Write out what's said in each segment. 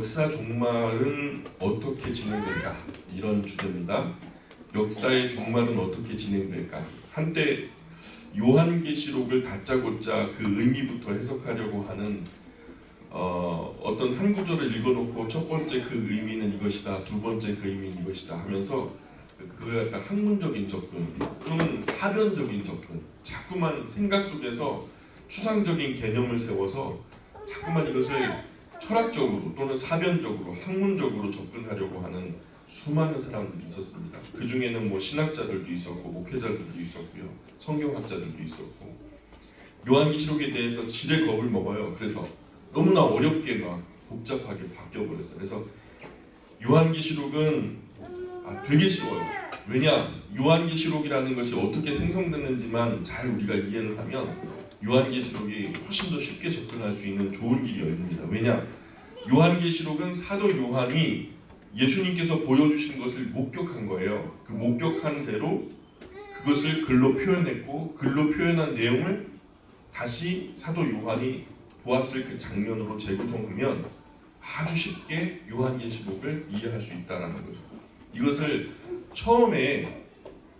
역사 종말은 어떻게 진행될까? 이런 주제입니다. 역사의 종말은 어떻게 진행될까? 한때 요한계시록을 다짜고짜 그 의미부터 해석하려고 하는 어떤 한 구절을 읽어놓고 첫 번째 그 의미는 이것이다, 두 번째 그 의미는 이것이다 하면서 그걸 갖다 학문적인 접근 또는 사변적인 접근, 자꾸만 생각 속에서 추상적인 개념을 세워서 자꾸만 이것을 철학적으로 또는 사변적으로 학문적으로 접근하려고 하는 수많은 사람들이 있었습니다. 그 중에는 뭐 신학자들도 있었고 목회자들도 있었고요, 성경학자들도 있었고. 요한계시록에 대해서 지레 겁을 먹어요. 그래서 너무나 어렵게 막 복잡하게 바뀌어 버렸어요. 그래서 요한계시록은 되게 쉬워요. 왜냐? 요한계시록이라는 것이 어떻게 생성됐는지만 잘 우리가 이해를 하면 요한계시록이 훨씬 더 쉽게 접근할 수 있는 좋은 길이 열립니다. 왜냐? 요한계시록은 사도 요한이 예수님께서 보여주신 것을 목격한 거예요. 그 목격한 대로 그것을 글로 표현했고, 글로 표현한 내용을 다시 사도 요한이 보았을 그 장면으로 재구성하면 아주 쉽게 요한계시록을 이해할 수 있다는 거죠. 이것을 처음에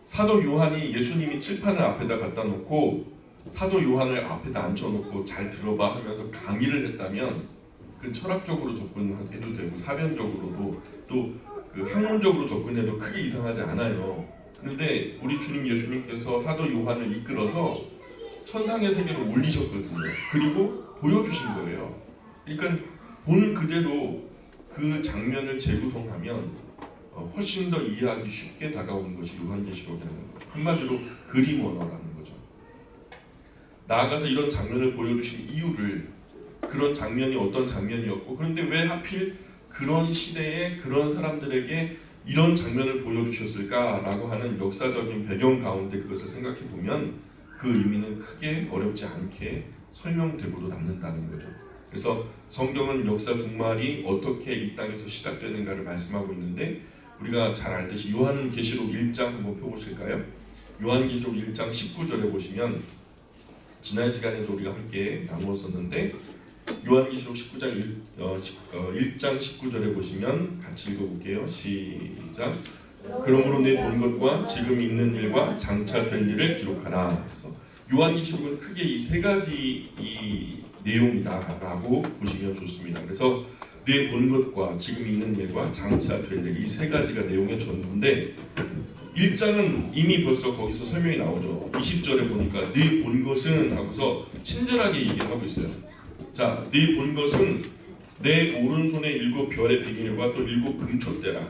사도 요한이 예수님이 칠판을 앞에다 갖다 놓고 사도 요한을 앞에다 앉혀놓고 잘 들어봐 하면서 강의를 했다면 그 철학적으로 접근해도 되고 사변적으로도 또 그 학문적으로 접근해도 크게 이상하지 않아요. 그런데 우리 주님 예수님께서 사도 요한을 이끌어서 천상의 세계로 올리셨거든요. 그리고 보여주신 거예요. 그러니까 본 그대로 그 장면을 재구성하면 훨씬 더 이해하기 쉽게 다가오는 것이 요한계시록이라는 거죠. 한마디로 그림 언어라는 거죠. 나아가서 이런 장면을 보여주신 이유를, 그런 장면이 어떤 장면이었고, 그런데 왜 하필 그런 시대에 그런 사람들에게 이런 장면을 보여주셨을까라고 하는 역사적인 배경 가운데 그것을 생각해 보면 그 의미는 크게 어렵지 않게 설명되고도 남는다는 거죠. 그래서 성경은 역사 종말이 어떻게 이 땅에서 시작되는가를 말씀하고 있는데, 우리가 잘 알듯이 요한계시록 1장 한번 펴보실까요? 요한계시록 1장 19절에 보시면, 지난 시간에도 우리가 함께 나누었었는데, 요한계시록 1장 19절에 보시면 같이 읽어볼게요. 시작. 그러므로 내 본 것과 지금 있는 일과 장차 될 일을 기록하라. 그래서 요한계시록은 크게 이 세 가지 이 내용이다라고 보시면 좋습니다. 그래서 내 본 것과 지금 있는 일과 장차 될 일, 이 세 가지가 내용의 전부인데, 1장은 이미 벌써 거기서 설명이 나오죠. 20절에 보니까 네 본 것은 하고서 친절하게 얘기하고 있어요. 자, 네 본 것은 내 오른손의 7별의 비밀과 또 7 금촛대라.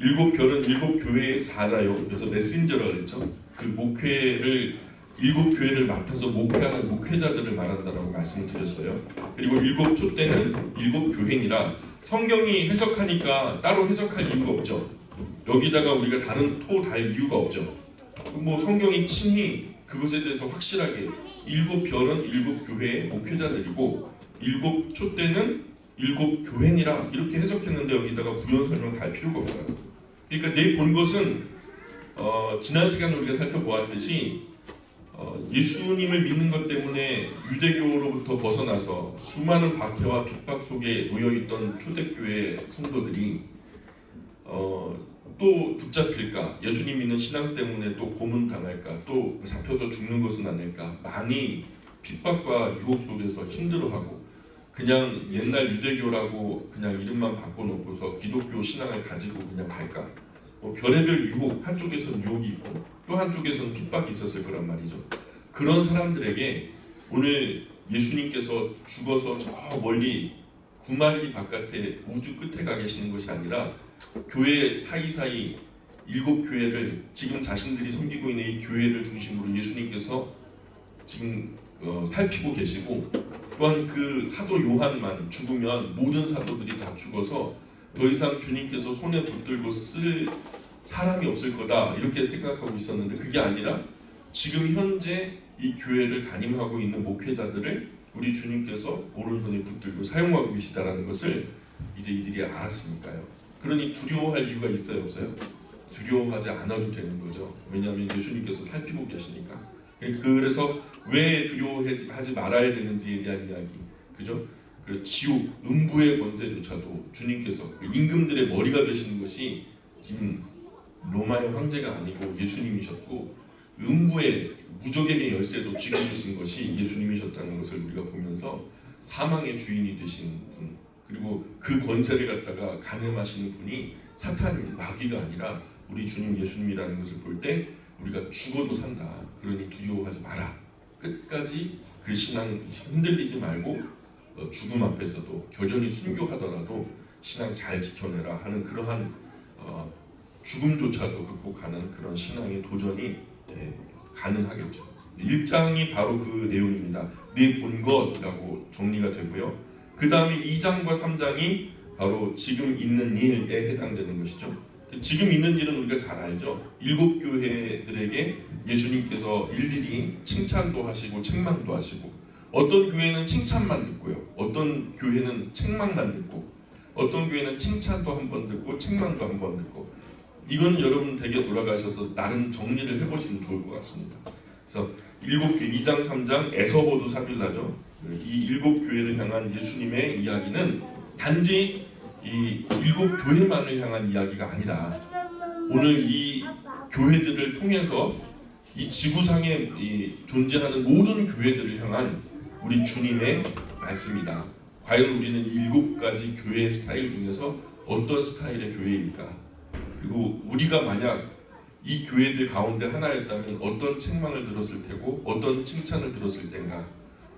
7별은 7 교회의 사자요. 그래서 메신저라 그랬죠. 그 목회를 7 교회를 맡아서 목회하는 목회자들을 말한다라고 말씀을 드렸어요. 그리고 7 촛대는 7 교회니라. 성경이 해석하니까 따로 해석할 이유가 없죠. 여기다가 우리가 다른 토 달 이유가 없죠. 뭐 성경이 친히 그것에 대해서 확실하게 7 별은 7 교회의 목회자들이고 7 촛대는 7 교회니라 이렇게 해석했는데 여기다가 부연 설명 달 필요가 없어요. 그러니까 내 본 것은 지난 시간에 우리가 살펴보았듯이 예수님을 믿는 것 때문에 유대교로부터 벗어나서 수많은 박해와 핍박 속에 놓여있던 초대교회 성도들이 또 붙잡힐까, 예수님 믿는 신앙 때문에 또 고문당할까, 또 잡혀서 죽는 것은 아닐까, 많이 핍박과 유혹 속에서 힘들어하고 그냥 옛날 유대교라고 그냥 이름만 바꿔놓고서 기독교 신앙을 가지고 그냥 갈까, 뭐 별의별 유혹, 한쪽에선 유혹이 있고 또 한쪽에선 핍박이 있었을 거란 말이죠. 그런 사람들에게 오늘 예수님께서 죽어서 저 멀리 9만리 바깥에 우주 끝에 가 계시는 것이 아니라 교회 사이사이 7 교회를, 지금 자신들이 섬기고 있는 이 교회를 중심으로 예수님께서 지금 살피고 계시고, 또한 그 사도 요한만 죽으면 모든 사도들이 다 죽어서 더 이상 주님께서 손에 붙들고 쓸 사람이 없을 거다 이렇게 생각하고 있었는데, 그게 아니라 지금 현재 이 교회를 담임하고 있는 목회자들을 우리 주님께서 오른손에 붙들고 사용하고 계시다라는 것을 이제 이들이 알았으니까요. 그러니 두려워할 이유가 있어요, 없어요? 두려워하지 않아도 되는 거죠. 왜냐하면 예수님께서 살피고 계시니까. 그래서 왜 두려워하지 말아야 되는지에 대한 이야기, 그죠? 그 지옥, 음부의 권세조차도 주님께서 그 임금들의 머리가 되시는 것이 지금 로마의 황제가 아니고 예수님이셨고, 음부의 무적에게 열쇠도 쥐고 계신 것이 예수님이셨다는 것을 우리가 보면서 사망의 주인이 되신 분, 그리고 그 권세를 갖다가 가늠하시는 분이 사탄, 마귀가 아니라 우리 주님 예수님이라는 것을 볼 때 우리가 죽어도 산다, 그러니 두려워하지 마라, 끝까지 그 신앙 흔들리지 말고 죽음 앞에서도 결연히 순교하더라도 신앙 잘 지켜내라 하는 그러한 죽음조차도 극복하는 그런 신앙의 도전이 가능하겠죠. 1장이 바로 그 내용입니다. 네 본 것이라고 정리가 되고요. 그 다음에 2장과 3장이 바로 지금 있는 일에 해당되는 것이죠. 지금 있는 일은 우리가 잘 알죠. 7 교회들에게 예수님께서 일일이 칭찬도 하시고 책망도 하시고, 어떤 교회는 칭찬만 듣고요, 어떤 교회는 책망만 듣고, 어떤 교회는 칭찬도 한 번 듣고 책망도 한 번 듣고, 이건 여러분 댁에 돌아가셔서 나름 정리를 해보시면 좋을 것 같습니다. 그래서 7교회 2장 3장 에서보도 사빌라죠. 이 7 교회를 향한 예수님의 이야기는 단지 이 7 교회만을 향한 이야기가 아니라 오늘 이 교회들을 통해서 이 지구상에 존재하는 모든 교회들을 향한 우리 주님의 말씀이다. 과연 우리는 7가지 교회의 스타일 중에서 어떤 스타일의 교회일까? 그리고 우리가 만약 이 교회들 가운데 하나였다면 어떤 책망을 들었을 테고 어떤 칭찬을 들었을 텐가,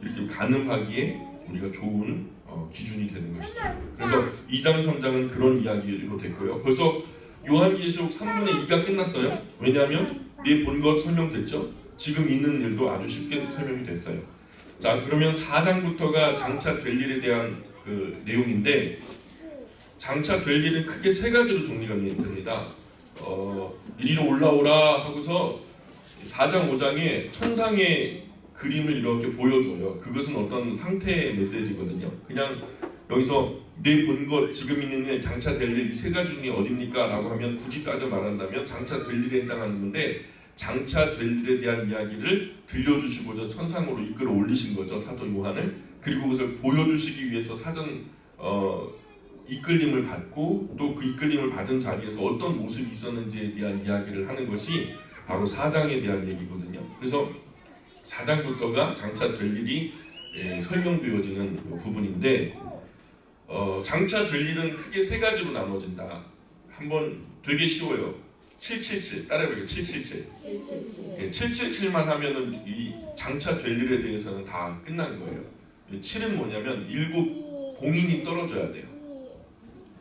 이렇게 가늠하기에 우리가 좋은 기준이 되는 것이죠. 그래서 2장 3장은 그런 이야기로 됐고요. 벌써 요한계시록 3분의 2가 끝났어요. 왜냐하면 네 본 것 설명됐죠. 지금 있는 일도 아주 쉽게 설명이 됐어요. 자, 그러면 4장부터가 장차 될 일에 대한 그 내용인데, 장차 될 일은 크게 3가지로 정리가 됩니다. 이리로 올라오라 하고서 4장 5장에 천상의 그림을 이렇게 보여줘요. 그것은 어떤 상태의 메시지거든요. 그냥 여기서 내 본 것, 지금 있는 일, 장차 될 일, 이 3가지 중에 어딥니까? 라고 하면 굳이 따져 말한다면 장차 될 일에 해당하는 건데, 장차 될 일에 대한 이야기를 들려주시고자 천상으로 이끌어 올리신 거죠, 사도 요한을. 그리고 그것을 보여주시기 위해서 사전 이끌림을 받고, 또 그 이끌림을 받은 자리에서 어떤 모습이 있었는지에 대한 이야기를 하는 것이 바로 4장에 대한 얘기거든요. 그래서 4장부터가 장차 될 일이 설명되어지는 부분인데, 장차 될 일은 크게 3가지로 나눠진다. 한번 되게 쉬워요. 777 따라해볼게요. 777. 777만 하면은 이 장차 될 일에 대해서는 다 끝난 거예요. 7은 뭐냐면 7 봉인이 떨어져야 돼요.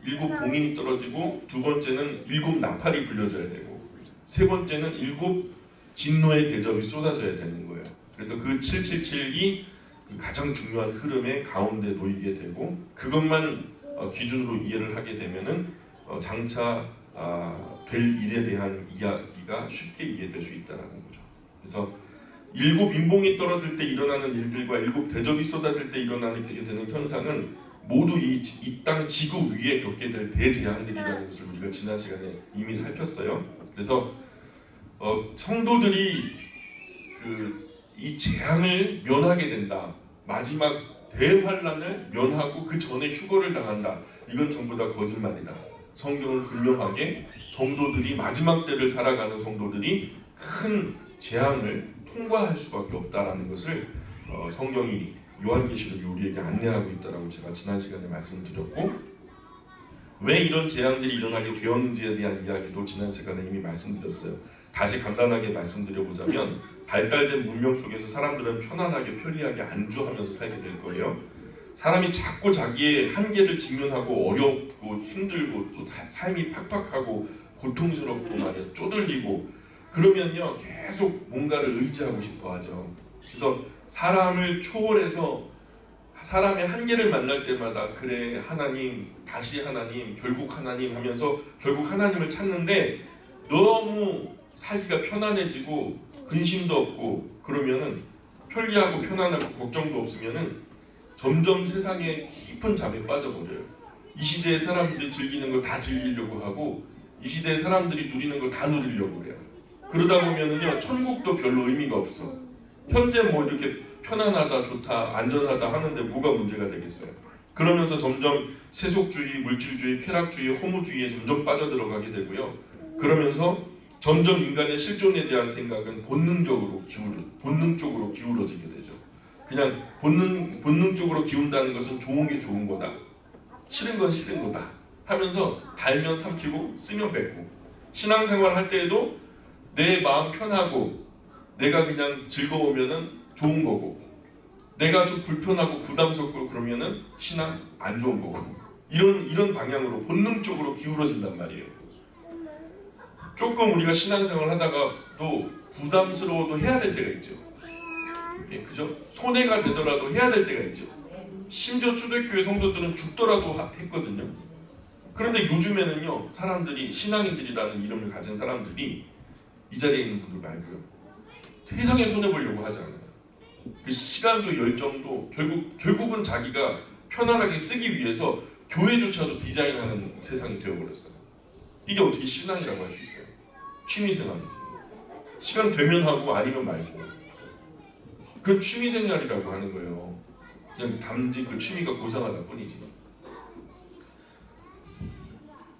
7 봉인이 떨어지고, 2번째는 7 나팔이 불려져야 되고, 3번째는 7 진노의 대접이 쏟아져야 되는 거예요. 그래서 그 777이 가장 중요한 흐름의 가운데 놓이게 되고, 그것만 기준으로 이해를 하게 되면은 장차 될 일에 대한 이야기가 쉽게 이해될 수 있다는 거죠. 그래서 7 인봉이 떨어질 때 일어나는 일들과 7 대접이 쏟아질 때 일어나게 되는 현상은 모두 이 땅 지구 위에 겪게 될 대재앙들이라는 것을 우리가 지난 시간에 이미 살폈어요. 그래서 성도들이 이 재앙을 면하게 된다, 마지막 대환란을 면하고 그 전에 휴거를 당한다, 이건 전부 다 거짓말이다. 성경은 분명하게 성도들이, 마지막 때를 살아가는 성도들이 큰 재앙을 통과할 수밖에 없다라는 것을 성경이, 요한계시록이 우리에게 안내하고 있다라고 제가 지난 시간에 말씀드렸고, 왜 이런 재앙들이 일어나게 되었는지에 대한 이야기도 지난 시간에 이미 말씀드렸어요. 다시 간단하게 말씀드려보자면, 발달된 문명 속에서 사람들은 편안하게 편리하게 안주하면서 살게 될 거예요. 사람이 자꾸 자기의 한계를 직면하고 어렵고 힘들고 또 삶이 팍팍하고 고통스럽고 말이야 쪼들리고 그러면요 계속 뭔가를 의지하고 싶어 하죠. 그래서 사람을 초월해서 사람의 한계를 만날 때마다 그래 하나님, 다시 하나님, 결국 하나님 하면서 결국 하나님을 찾는데, 너무 살기가 편안해지고 근심도 없고 그러면은 편리하고 편안하고 걱정도 없으면은 점점 세상에 깊은 잠에 빠져버려요. 이 시대의 사람들이 즐기는 걸 다 즐기려고 하고 이 시대의 사람들이 누리는 걸 다 누리려고 그래요. 그러다 보면은요 천국도 별로 의미가 없어. 현재 뭐 이렇게 편안하다, 좋다, 안전하다 하는데 뭐가 문제가 되겠어요? 그러면서 점점 세속주의, 물질주의, 쾌락주의, 허무주의에 점점 빠져들어가게 되고요. 그러면서 점점 인간의 실존에 대한 생각은 본능적으로 기울어지게 되죠. 그냥 본능적으로 기운다는 것은 좋은 게 좋은 거다, 싫은 건 싫은 거다 하면서 달면 삼키고 쓰면 뱉고, 신앙생활 할 때에도 내 마음 편하고 내가 그냥 즐거우면은 좋은 거고, 내가 좀 불편하고 부담스럽고 그러면은 신앙 안 좋은 거고, 이런 방향으로 본능적으로 기울어진단 말이에요. 조금 우리가 신앙생활 하다가도 부담스러워도 해야 될 때가 있죠. 예, 그죠? 손해가 되더라도 해야 될 때가 있죠. 심지어 초대교회 성도들은 죽더라도 했거든요. 그런데 요즘에는요, 사람들이, 신앙인들이라는 이름을 가진 사람들이, 이 자리에 있는 분들 말고요, 세상에 손해보려고 하지 않아요. 그 시간도 열정도 결국은 자기가 편안하게 쓰기 위해서 교회조차도 디자인하는 세상이 되어버렸어요. 이게 어떻게 신앙이라고 할 수 있어요? 취미생활이지. 시간 되면 하고 아니면 말고. 그건 취미생활이라고 하는 거예요. 그냥 단지 그 취미가 고상하다 뿐이지.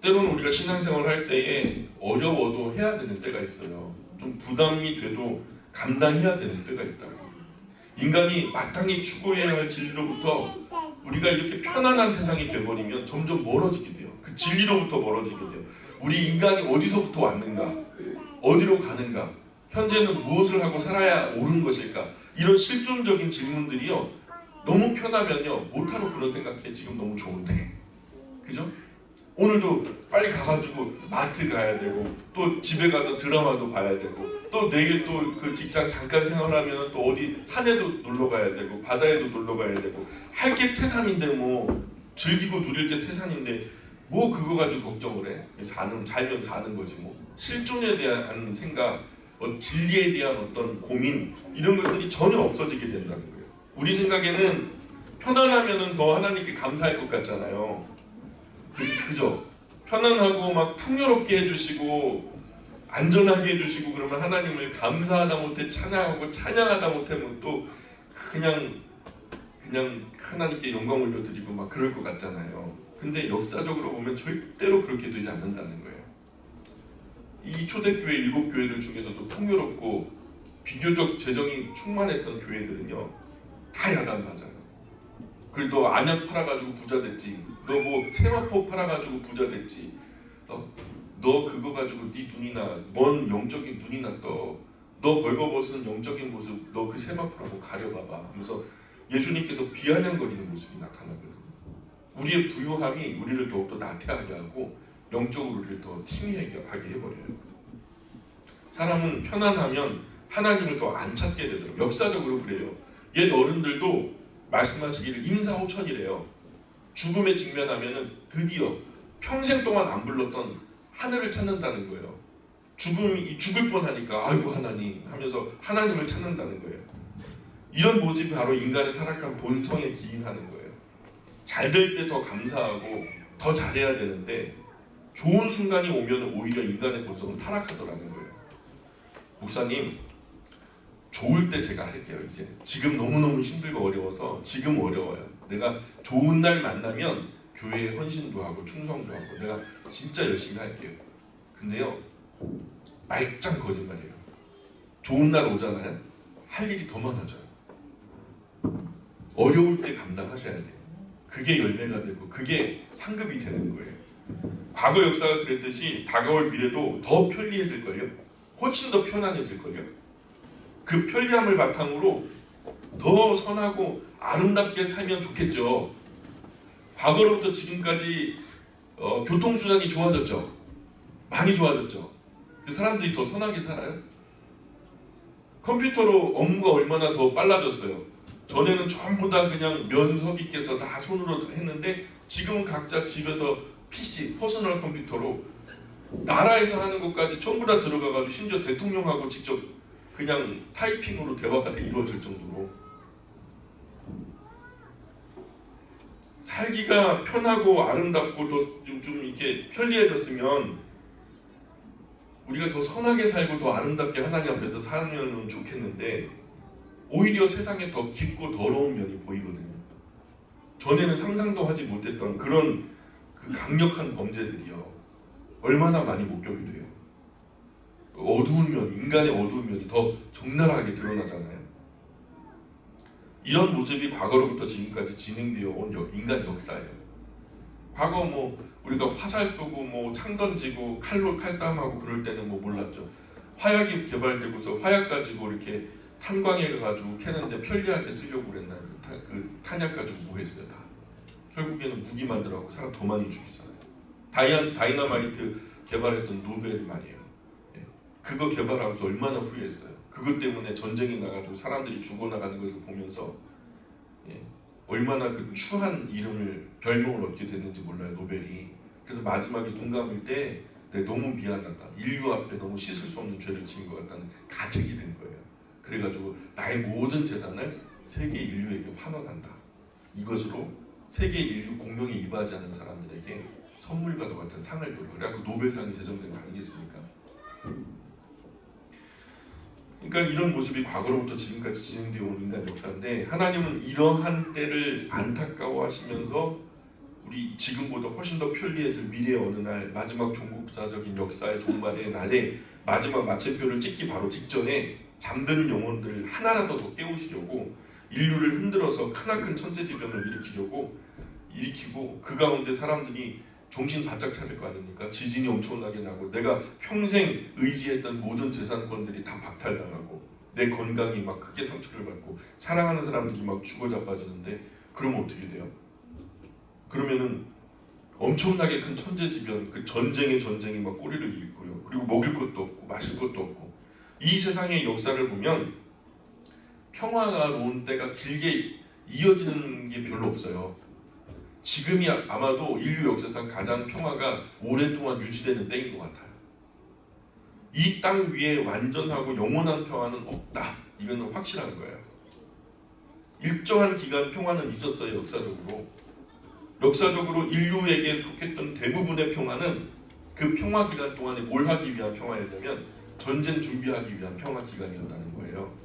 때로는 우리가 신앙생활 할 때에 어려워도 해야 되는 때가 있어요. 좀 부담이 돼도 감당해야 되는 때가 있다. 인간이 마땅히 추구해야 할 진리로부터 우리가 이렇게 편안한 세상이 돼버리면 점점 멀어지게 돼요. 그 진리로부터 멀어지게 돼요. 우리 인간이 어디서부터 왔는가, 어디로 가는가, 현재는 무엇을 하고 살아야 옳은 것일까, 이런 실존적인 질문들이요, 너무 편하면요 못하러 그런 생각해. 지금 너무 좋은데, 그죠? 오늘도 빨리 가가지고 마트 가야 되고, 또 집에 가서 드라마도 봐야 되고, 또 내일 또 그 직장 잠깐 생활하면 또 어디 산에도 놀러 가야 되고, 바다에도 놀러 가야 되고, 할 게 태산인데, 뭐 즐기고 누릴 게 태산인데 뭐 그거 가지고 걱정을 해. 살면 사는 거지 뭐. 실존에 대한 생각, 진리에 대한 어떤 고민, 이런 것들이 전혀 없어지게 된다는 거예요. 우리 생각에는 편안하면은 더 하나님께 감사할 것 같잖아요. 그죠? 편안하고 막 풍요롭게 해주시고 안전하게 해주시고 그러면 하나님을 감사하다 못해 찬양하고, 찬양하다 못하면 또 그냥 하나님께 영광 올려드리고 막 그럴 것 같잖아요. 근데 역사적으로 보면 절대로 그렇게 되지 않는다는 거예요. 이 초대교회 7교회들 중에서도 풍요롭고 비교적 재정이 충만했던 교회들은요, 다 야단 맞아요. 그리고 너 안약 팔아가지고 부자 됐지, 너 뭐 세마포 팔아가지고 부자 됐지, 너 그거 가지고 네 눈이나 먼 영적인 눈이나 떠, 너 벌거벗은 영적인 모습, 너 그 세마포라고 가려봐봐 하면서 예수님께서 비아냥거리는 모습이 나타나거든요. 우리의 부유함이 우리를 더욱더 나태하게 하고 영적으로 우리를 더 희미하게 해버려요. 사람은 편안하면 하나님을 더 안 찾게 되더라고요. 역사적으로 그래요. 옛 어른들도 말씀하시기를 임사오천이래요. 죽음에 직면하면은 드디어 평생 동안 안 불렀던 하늘을 찾는다는 거예요. 죽을 뻔하니까 아이고 하나님 하면서 하나님을 찾는다는 거예요. 이런 모습이 바로 인간의 타락한 본성에 기인하는 거예요. 잘 될 때 더 감사하고 더 잘해야 되는데 좋은 순간이 오면 오히려 인간의 본성은 타락하더라는 거예요. 목사님, 좋을 때 제가 할게요. 이제 지금 너무너무 힘들고 어려워서 지금 어려워요. 내가 좋은 날 만나면 교회에 헌신도 하고 충성도 하고 내가 진짜 열심히 할게요. 근데요, 말짱 거짓말이에요. 좋은 날 오잖아요, 할 일이 더 많아져요. 어려울 때 감당하셔야 돼요. 그게 열매가 되고 그게 상급이 되는 거예요. 과거 역사가 그랬듯이 다가올 미래도 더 편리해질걸요. 훨씬 더 편안해질걸요. 그 편리함을 바탕으로 더 선하고 아름답게 살면 좋겠죠. 과거로부터 지금까지 교통수단이 좋아졌죠. 많이 좋아졌죠. 사람들이 더 선하게 살아요. 컴퓨터로 업무가 얼마나 더 빨라졌어요. 전에는 전부 다 그냥 면석이께서 다 손으로 했는데 지금은 각자 집에서 PC, 퍼스널 컴퓨터로 나라에서 하는 것까지 전부 다 들어가가지고 심지어 대통령하고 직접 그냥 타이핑으로 대화가 이루어질 정도로 살기가 편하고 아름답고 좀 이렇게 편리해졌으면 우리가 더 선하게 살고 더 아름답게 하나님 앞에서 살면 좋겠는데 오히려 세상에 더 깊고 더러운 면이 보이거든요. 전에는 상상도 하지 못했던 그런 그 강력한 범죄들이요. 얼마나 많이 목격이 돼요. 어두운 면, 인간의 어두운 면이 더 적나라하게 드러나잖아요. 이런 모습이 과거로부터 지금까지 진행되어 온 인간 역사예요. 과거 뭐 우리가 화살 쏘고 뭐 창 던지고 칼로 칼싸움하고 그럴 때는 뭐 몰랐죠. 화약이 개발되고서 화약 가지고 이렇게 탄광에 가지고 캐는데 편리하게 쓰려고 그랬나요? 그 탄약 가지고 뭐 했어요? 다 결국에는 무기 만들어갖고 사람 더 많이 죽이잖아요. 다이너마이트 개발했던 노벨이 말이에요. 예. 그거 개발하면서 얼마나 후회했어요. 그것 때문에 전쟁이 나가지고 사람들이 죽어나가는 것을 보면서 예. 얼마나 그 추한 이름을 별명을 얻게 됐는지 몰라요. 노벨이. 그래서 마지막에 눈 감을 때 너무 미안하다. 인류 앞에 너무 씻을 수 없는 죄를 지은 것 같다는 가책이 된 거예요. 그래가지고 나의 모든 재산을 세계 인류에게 환원한다. 이것으로 세계 인류 공경에 이바지 하는 사람들에게 선물과도 같은 상을 주라. 그래갖고 노벨상이 제정된 거 아니겠습니까? 그러니까 이런 모습이 과거로부터 지금까지 진행되어 온 인간 역사인데 하나님은 이러한 때를 안타까워하시면서 우리 지금보다 훨씬 더 편리해질 미래의 어느 날 마지막 종국사적인 역사의 종말의 날에 마지막 마침표를 찍기 바로 직전에 잠든 영혼들 하나라도 더 깨우시려고 인류를 흔들어서 크나큰 천재지변을 일으키고 그 가운데 사람들이 정신 바짝 차릴 거 아닙니까? 지진이 엄청나게 나고 내가 평생 의지했던 모든 재산권들이 다 박탈당하고 내 건강이 막 크게 상처를 받고 사랑하는 사람들이 막 죽어 자빠지는데 그러면 어떻게 돼요? 그러면은 엄청나게 큰 천재지변, 그 전쟁이 막 꼬리를 잃고요. 그리고 먹을 것도 없고 마실 것도 없고 이 세상의 역사를 보면 평화가 온 때가 길게 이어지는 게 별로 없어요. 지금이 아마도 인류 역사상 가장 평화가 오랫동안 유지되는 때인 것 같아요. 이 땅 위에 완전하고 영원한 평화는 없다. 이거는 확실한 거예요. 일정한 기간 평화는 있었어요. 역사적으로 인류에게 속했던 대부분의 평화는 그 평화 기간 동안에 뭘 하기 위한 평화였냐면 전쟁 준비하기 위한 평화 기간이었다는 거예요.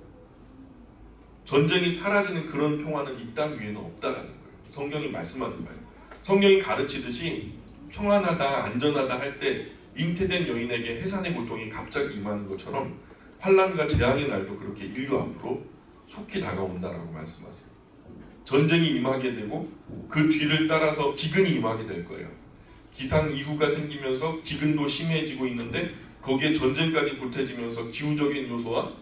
전쟁이 사라지는 그런 평화는 이 땅 위에는 없다라는 거예요. 성경이 말씀하는 거예요. 성경이 가르치듯이 평안하다, 안전하다 할 때 잉태된 여인에게 해산의 고통이 갑자기 임하는 것처럼 환난과 재앙의 날도 그렇게 인류 앞으로 속히 다가온다라고 말씀하세요. 전쟁이 임하게 되고 그 뒤를 따라서 기근이 임하게 될 거예요. 기상이후가 생기면서 기근도 심해지고 있는데 거기에 전쟁까지 보태지면서 기후적인 요소와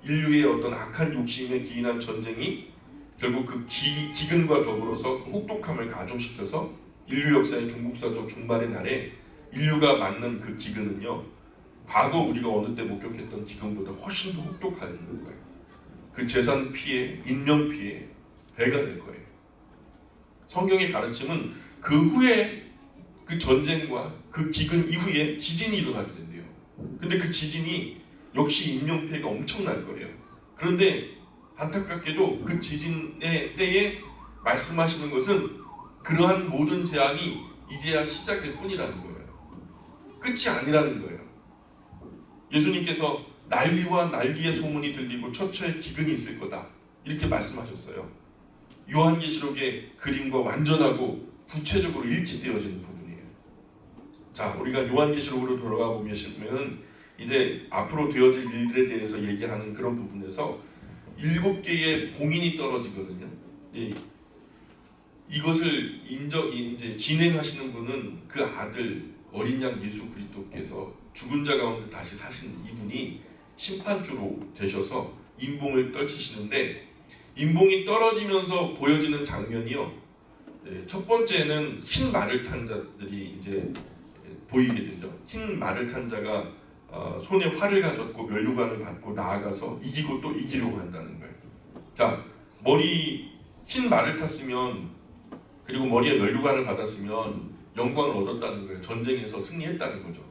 인류의 어떤 악한 욕심에 기인한 전쟁이 결국 그 기근과 더불어서 혹독함을 가중시켜서 인류 역사의 종국사적 종말의 날에 인류가 맞는 그 기근은요, 과거 우리가 어느 때 목격했던 기근보다 훨씬 더 혹독한 거예요. 그 재산 피해, 인명 피해, 배가 될 거예요. 성경의 가르침은 그 후에 그 전쟁과 그 기근 이후에 지진이 일어나게 된대요. 근데 그 지진이 역시 인명 피해가 엄청날 거예요. 그런데 안타깝게도 그 지진의 때에 말씀하시는 것은 그러한 모든 재앙이 이제야 시작일 뿐이라는 거예요. 끝이 아니라는 거예요. 예수님께서 난리와 난리의 소문이 들리고 처처의 기근이 있을 거다. 이렇게 말씀하셨어요. 요한계시록의 그림과 완전하고 구체적으로 일치되어지는 부분이에요. 자, 우리가 요한계시록으로 돌아가 보면 이제 앞으로 되어질 일들에 대해서 얘기하는 그런 부분에서 7개의 봉인이 떨어지거든요. 이것을 이제 진행하시는 분은 그 아들 어린 양 예수 그리스도께서 죽은 자 가운데 다시 사신 이분이 심판주로 되셔서 인봉을 떨치시는데 인봉이 떨어지면서 보여지는 장면이요. 첫 번째는 흰 말을 탄 자들이 이제 보이게 되죠. 흰 말을 탄 자가 손에 활을 가졌고 면류관을 받고 나아가서 이기고 또 이기려고 한다는 거예요. 자, 흰 말을 탔으면 그리고 머리에 면류관을 받았으면 영광을 얻었다는 거예요. 전쟁에서 승리했다는 거죠.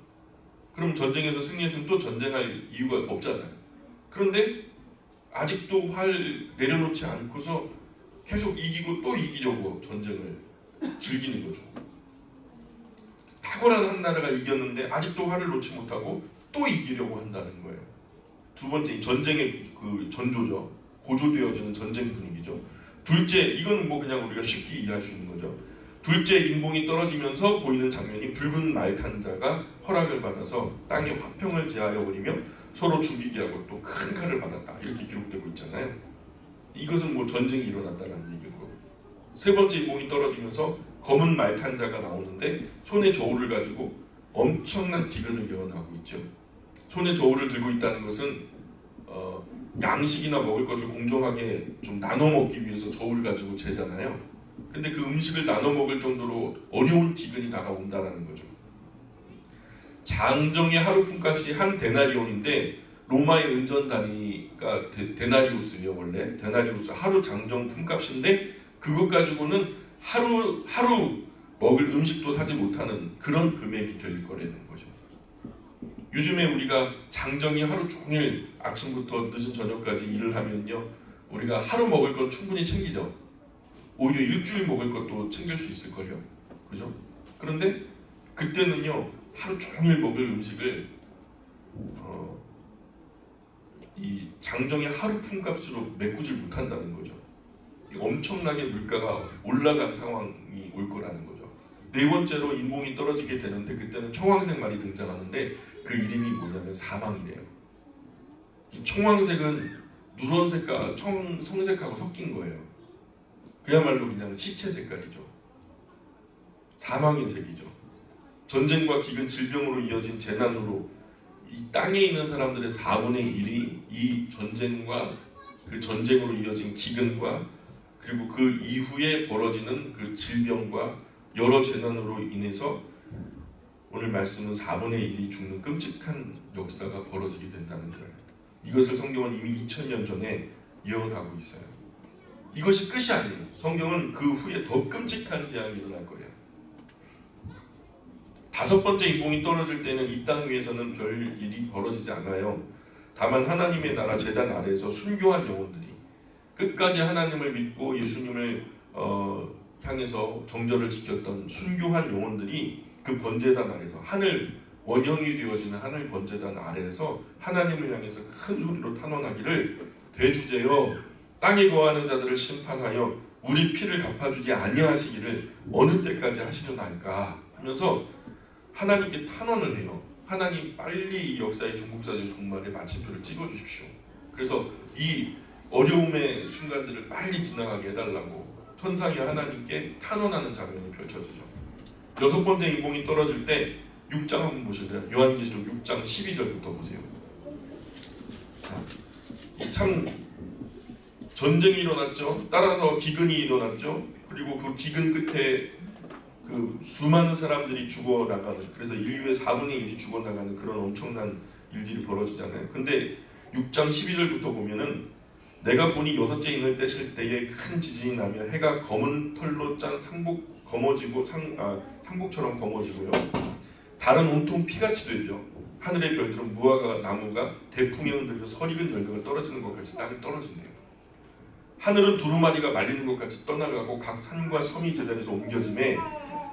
그럼 전쟁에서 승리했으면 또 전쟁할 이유가 없잖아요. 그런데 아직도 활 내려놓지 않고서 계속 이기고 또 이기려고 전쟁을 즐기는 거죠. 탁월한 한 나라가 이겼는데 아직도 활을 놓지 못하고 또 이기려고 한다는 거예요. 두 번째, 전쟁의 그 전조죠. 고조되어지는 전쟁 분위기죠. 둘째, 이건 뭐 그냥 우리가 쉽게 이해할 수 있는 거죠. 둘째 인봉이 떨어지면서 보이는 장면이 붉은 말탄자가 허락을 받아서 땅에 화평을 제하여 버리며 서로 죽이게 하고 또 큰 칼을 받았다, 이렇게 기록되고 있잖아요. 이것은 뭐 전쟁이 일어났다는 얘기고, 세 번째 인봉이 떨어지면서 검은 말탄자가 나오는데 손에 저울을 가지고 엄청난 기근을 예언하고 있죠. 손에 저울을 들고 있다는 것은 양식이나 먹을 것을 공정하게 좀 나눠 먹기 위해서 저울을 가지고 재잖아요. 근데 그 음식을 나눠 먹을 정도로 어려운 기근이 다가온다라는 거죠. 장정의 하루 품값이 한 데나리온인데, 로마의 은전 단위가 데나리우스예요. 원래 데나리우스 하루 장정 품값인데, 그것 가지고는 하루 먹을 음식도 사지 못하는 그런 금액이 될 거라는 거죠. 요즘에 우리가 장정이 하루 종일 아침부터 늦은 저녁까지 일을 하면요, 우리가 하루 먹을 건 충분히 챙기죠. 오히려 일주일 먹을 것도 챙길 수 있을걸요. 그죠? 그런데 그때는요, 하루 종일 먹을 음식을 이 장정의 하루 품값으로 메꾸질 못한다는 거죠. 엄청나게 물가가 올라간 상황이 올 거라는 거죠. 네 번째로 인봉이 떨어지게 되는데, 그때는 청황색 말이 등장하는데 그 이름이 뭐냐면 사망이래요. 이 청황색은 누런색과 성색하고 섞인 거예요. 그야말로 그냥 시체 색깔이죠. 사망의 색이죠. 전쟁과 기근, 질병으로 이어진 재난으로 이 땅에 있는 사람들의 4분의 1이 이 전쟁과 그 전쟁으로 이어진 기근과 그리고 그 이후에 벌어지는 그 질병과 여러 재난으로 인해서 오늘 말씀은 4분의 1이 죽는 끔찍한 역사가 벌어지게 된다는 거예요. 이것을 성경은 이미 2000년 전에 예언하고 있어요. 이것이 끝이 아니에요. 성경은 그 후에 더 끔찍한 재앙이 일어날 거예요. 다섯 번째 인봉이 떨어질 때는 이 땅 위에서는 별 일이 벌어지지 않아요. 다만 하나님의 나라 제단 아래에서 순교한 영혼들이, 끝까지 하나님을 믿고 예수님을 향해서 정절을 지켰던 순교한 영혼들이 그 번제단 아래에서, 하늘 원형이 되어지는 하늘 번제단 아래에서 하나님을 향해서 큰 소리로 탄원하기를, 대주제여 땅에 거하는 자들을 심판하여 우리 피를 갚아주지 아니하시기를 어느 때까지 하시려나이까 하면서 하나님께 탄원을 해요. 하나님, 빨리 이 역사의 종국사적 종말에 마침표를 찍어주십시오. 그래서 이 어려움의 순간들을 빨리 지나가게 해달라고 천상이 하나님께 탄원하는 장면이 펼쳐지죠. 여섯 번째 인봉이 떨어질 때 6장 한번 보실래요? 요한계시록 6장 12절부터 보세요. 참 전쟁이 일어났죠. 따라서 기근이 일어났죠. 그리고 그 기근 끝에 그 수많은 사람들이 죽어나가는, 그래서 인류의 4분의 1이 죽어나가는 그런 엄청난 일들이 벌어지잖아요. 근데 6장 12절부터 보면은, 내가 보니 여섯째 인을 떼실 때에 큰 지진이 나며 해가 검은 털로 짠 상복처럼 검어지고요, 달은 온통 피같이 되죠. 하늘의 별들은 무화과 나무가 대풍에 흔들려 설익은 열매가 떨어지는 것 같이 땅에 떨어진대요. 하늘은 두루마리가 말리는 것 같이 떠나가고 각 산과 섬이 제자리에서 옮겨짐에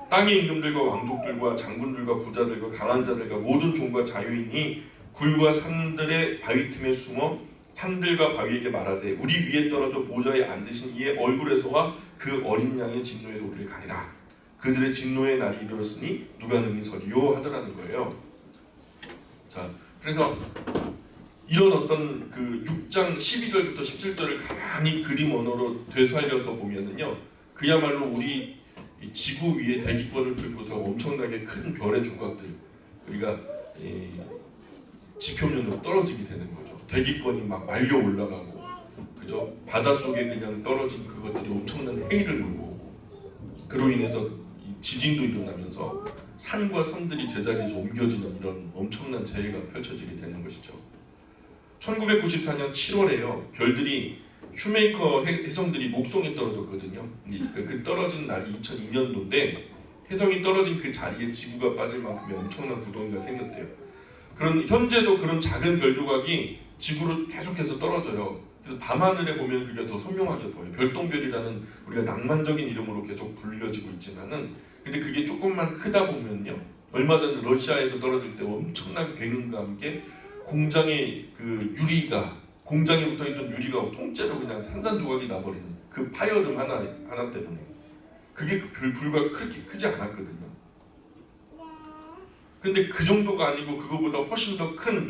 땅의 임금들과 왕족들과 장군들과 부자들과 강한 자들과 모든 종과 자유인이 굴과 산들의 바위 틈에 숨어 산들과 바위에게 말하되, 우리 위에 떨어져 보좌에 앉으신 이의 얼굴에서와 그 어린 양의 진노에서 우리를 가리라. 그들의 진노의 날이 이르렀으니 누가 능히 서리요 하더라는 거예요. 자, 그래서 이런 어떤 그 6장 12절부터 17절을 가만히 그림 언어로 되살려서 보면은요, 그야말로 우리 지구 위에 대기권을 뚫고서 엄청나게 큰 별의 조각들, 우리가 지표면으로 떨어지게 되는 거죠. 대기권이 막 말려 올라가고, 그죠? 바닷속에 그냥 떨어진 그것들이 엄청난 해일을 몰고 오고, 그로 인해서 지진도 일어나면서 산과 섬들이 제자리에서 옮겨지는 이런 엄청난 재해가 펼쳐지게 되는 것이죠. 1994년 7월에요. 별들이 슈메이커 혜성들이 목성에 떨어졌거든요. 그 떨어진 날이 2002년도인데 혜성이 떨어진 그 자리에 지구가 빠질 만큼의 엄청난 구덩이가 생겼대요. 그런 현재도 그런 작은 별 조각이 지구로 계속해서 떨어져요. 그래서 밤하늘에 보면 그게 더 선명하게 보여요. 별똥별이라는 우리가 낭만적인 이름으로 계속 불려지고 있지만은, 근데 그게 조금만 크다 보면요, 얼마 전 러시아에서 떨어질 때 엄청난 굉음과 함께 공장의 그 유리가 공장에 붙어있던 유리가 통째로 그냥 산산조각이 나버리는 그 파열음 하나 때문에 그게 불과 그렇게 크지 않았거든요. 근데 그 정도가 아니고 그거보다 훨씬 더 큰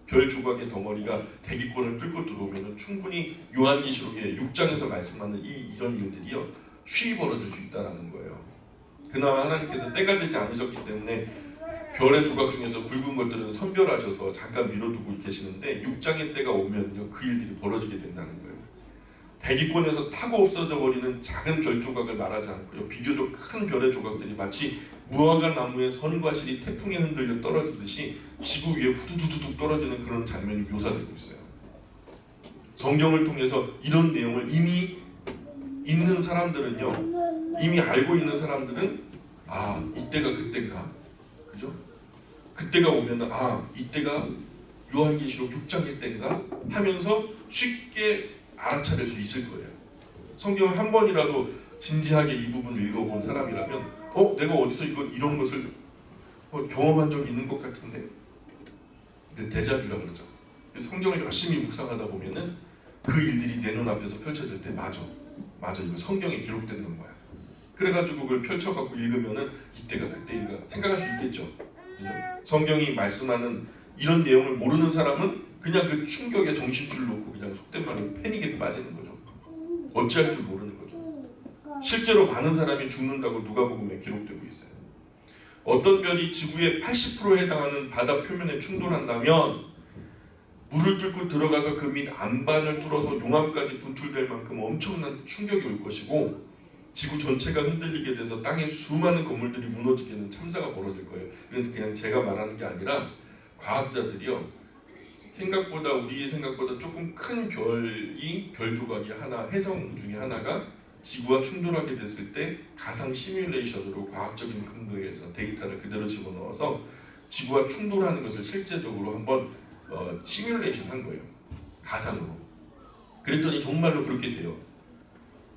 별 조각의 덩어리가 대기권을 뚫고 들어오면 충분히 요한계시록의 6장에서 말씀하는 이런 일들이요 쉬이 벌어질 수 있다는 거예요. 그나마 하나님께서 때가 되지 않으셨기 때문에 별의 조각 중에서 굵은 것들은 선별하셔서 잠깐 미뤄두고 계시는데 6장의 때가 오면요 그 일들이 벌어지게 된다는 거예요. 대기권에서 타고 없어져 버리는 작은 별 조각을 말하지 않고요 비교적 큰 별의 조각들이 마치 무화과 나무의 선과실이 태풍에 흔들려 떨어지듯이 지구 위에 후두두둑 떨어지는 그런 장면이 묘사되고 있어요. 성경을 통해서 이런 내용을 이미 있는 사람들은요 이미 알고 있는 사람들은 아 이때가 그때인가 그죠? 그때가 오면은 아 이때가 요한계시록 6장의 때인가 하면서 쉽게 알아차릴 수 있을 거예요. 성경을 한 번이라도 진지하게 이 부분을 읽어본 사람이라면 내가 어디서 이런 것을 경험한 적이 있는 것 같은데 데자뷰라고 그러죠. 성경을 열심히 묵상하다 보면은 그 일들이 내 눈앞에서 펼쳐질 때 맞아 이거 성경에 기록된 거야. 그래가지고 그걸 펼쳐갖고 읽으면은 이때가 그때인가 생각할 수 있겠죠. 그죠? 성경이 말씀하는 이런 내용을 모르는 사람은 그냥 그 충격에 정신줄 놓고 그냥 속된 말로 패닉에 빠지는 거죠. 어찌할 줄 모르는 거죠. 실제로 많은 사람이 죽는다고 누가복음에 기록되고 있어요. 어떤 별이 지구의 80%에 해당하는 바다 표면에 충돌한다면 물을 뚫고 들어가서 그 밑 안반을 뚫어서 용암까지 분출될 만큼 엄청난 충격이 올 것이고 지구 전체가 흔들리게 돼서 땅에 수많은 건물들이 무너지게 되는 참사가 벌어질 거예요. 그냥 제가 말하는 게 아니라 과학자들이요 우리의 생각보다 조금 큰 별 조각이 하나, 해성 중에 하나가 지구와 충돌하게 됐을 때 가상 시뮬레이션으로 과학적인 근거에서 데이터를 그대로 집어넣어서 지구와 충돌하는 것을 실제적으로 한번 시뮬레이션 한 거예요. 가상으로. 그랬더니 정말로 그렇게 돼요.